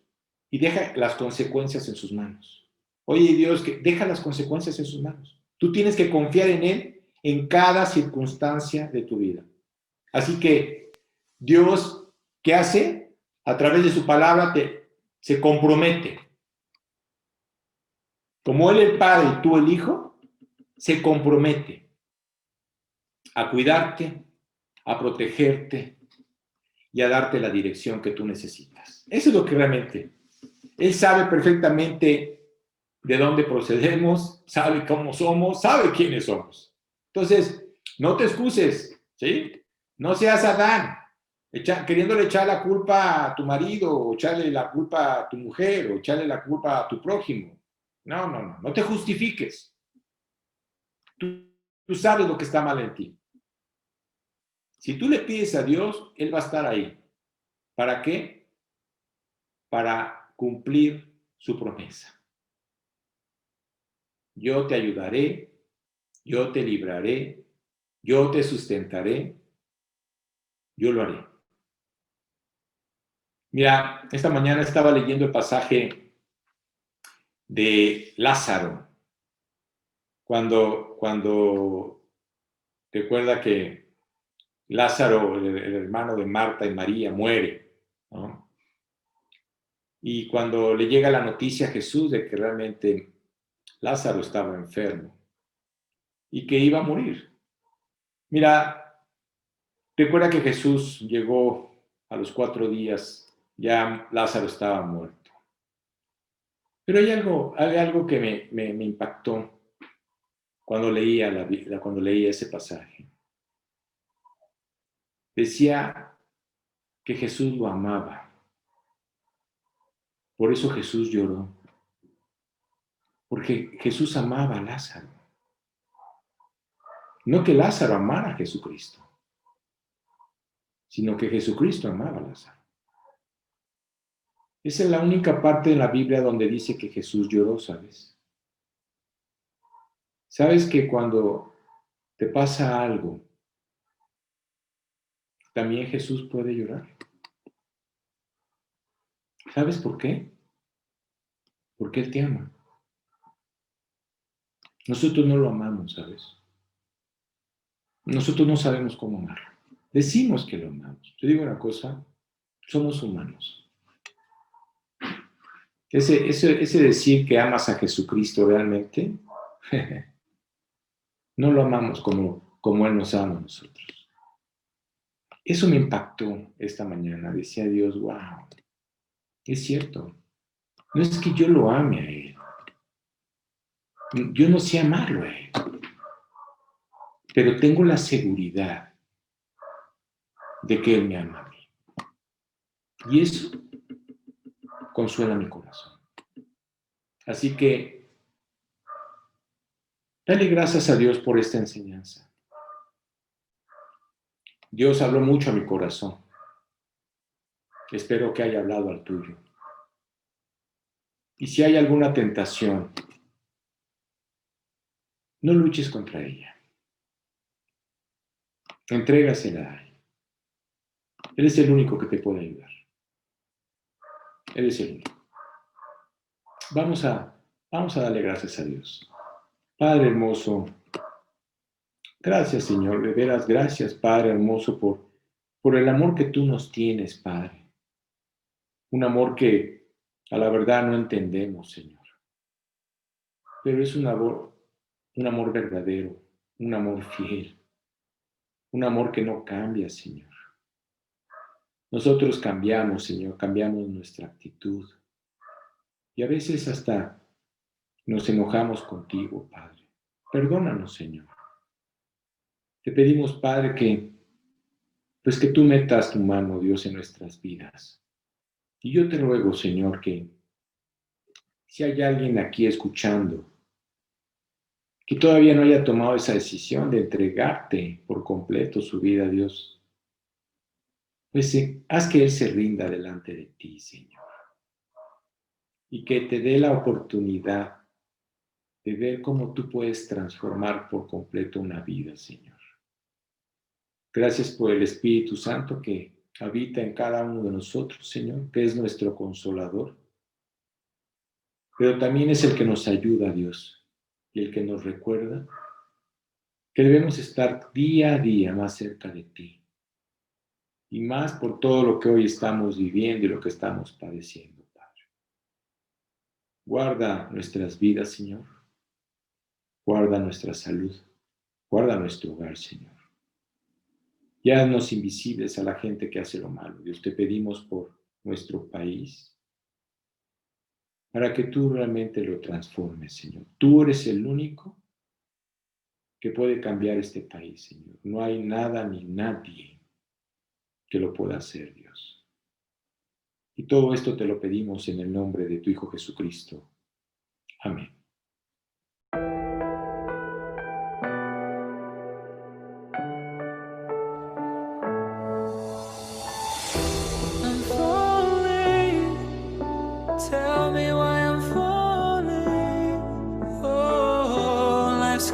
y deja las consecuencias en sus manos. Oye, Dios, que deja las consecuencias en sus manos. Tú tienes que confiar en Él en cada circunstancia de tu vida. Así que Dios, ¿qué hace? A través de su palabra se compromete. Como Él el Padre y tú el Hijo, se compromete a cuidarte, a protegerte y a darte la dirección que tú necesitas. Eso es lo que realmente. Él sabe perfectamente de dónde procedemos, sabe cómo somos, sabe quiénes somos. Entonces, no te excuses, ¿sí? No seas Adán, queriéndole echar la culpa a tu marido, o echarle la culpa a tu mujer, o echarle la culpa a tu prójimo. No te justifiques. Tú sabes lo que está mal en ti. Si tú le pides a Dios, Él va a estar ahí. ¿Para qué? Para cumplir su promesa. Yo te ayudaré, yo te libraré, yo te sustentaré, yo lo haré. Mira, esta mañana estaba leyendo el pasaje de Lázaro, cuando recuerda que Lázaro, el hermano de Marta y María, muere, ¿no? Y cuando le llega la noticia a Jesús de que realmente Lázaro estaba enfermo y que iba a morir. Mira, recuerda que Jesús llegó a los 4 días, ya Lázaro estaba muerto. Pero hay algo que me impactó cuando leía ese pasaje. Decía que Jesús lo amaba. Por eso Jesús lloró. Porque Jesús amaba a Lázaro. No que Lázaro amara a Jesucristo, sino que Jesucristo amaba a Lázaro. Esa es la única parte de la Biblia donde dice que Jesús lloró, ¿sabes? ¿Sabes que cuando te pasa algo, también Jesús puede llorar? ¿Sabes por qué? Porque Él te ama. Nosotros no lo amamos, ¿sabes? Nosotros no sabemos cómo amarlo. Decimos que lo amamos. Te digo una cosa, somos humanos. Ese decir que amas a Jesucristo realmente, no lo amamos como Él nos ama a nosotros. Eso me impactó esta mañana. Decía Dios, wow, es cierto. No es que yo lo ame a Él. Yo no sé amarlo a Él. Pero tengo la seguridad de que Él me ama a mí. Y eso consuela mi corazón. Así que, dale gracias a Dios por esta enseñanza. Dios habló mucho a mi corazón. Espero que haya hablado al tuyo. Y si hay alguna tentación, no luches contra ella. Entrégasela a Él. Él es el único que te puede ayudar. Él es el único. Vamos a darle gracias a Dios. Padre hermoso, gracias, Señor. De veras, gracias, Padre hermoso, por el amor que tú nos tienes, Padre. Un amor que a la verdad no entendemos, Señor. Pero es un amor verdadero, un amor fiel, un amor que no cambia, Señor. Nosotros cambiamos, Señor, cambiamos nuestra actitud. Y a veces hasta nos enojamos contigo, Padre. Perdónanos, Señor. Te pedimos, Padre, que tú metas tu mano, Dios, en nuestras vidas. Y yo te ruego, Señor, que si hay alguien aquí escuchando que todavía no haya tomado esa decisión de entregarte por completo su vida a Dios, pues haz que Él se rinda delante de ti, Señor. Y que te dé la oportunidad de ver cómo tú puedes transformar por completo una vida, Señor. Gracias por el Espíritu Santo que habita en cada uno de nosotros, Señor, que es nuestro consolador. Pero también es el que nos ayuda, Dios, y el que nos recuerda que debemos estar día a día más cerca de ti. Y más por todo lo que hoy estamos viviendo y lo que estamos padeciendo, Padre. Guarda nuestras vidas, Señor. Guarda nuestra salud. Guarda nuestro hogar, Señor. Y haznos invisibles a la gente que hace lo malo. Dios, te pedimos por nuestro país, para que tú realmente lo transformes, Señor. Tú eres el único que puede cambiar este país, Señor. No hay nada ni nadie que lo pueda hacer, Dios. Y todo esto te lo pedimos en el nombre de tu Hijo Jesucristo. Amén. Tell me why I'm falling. Oh, life's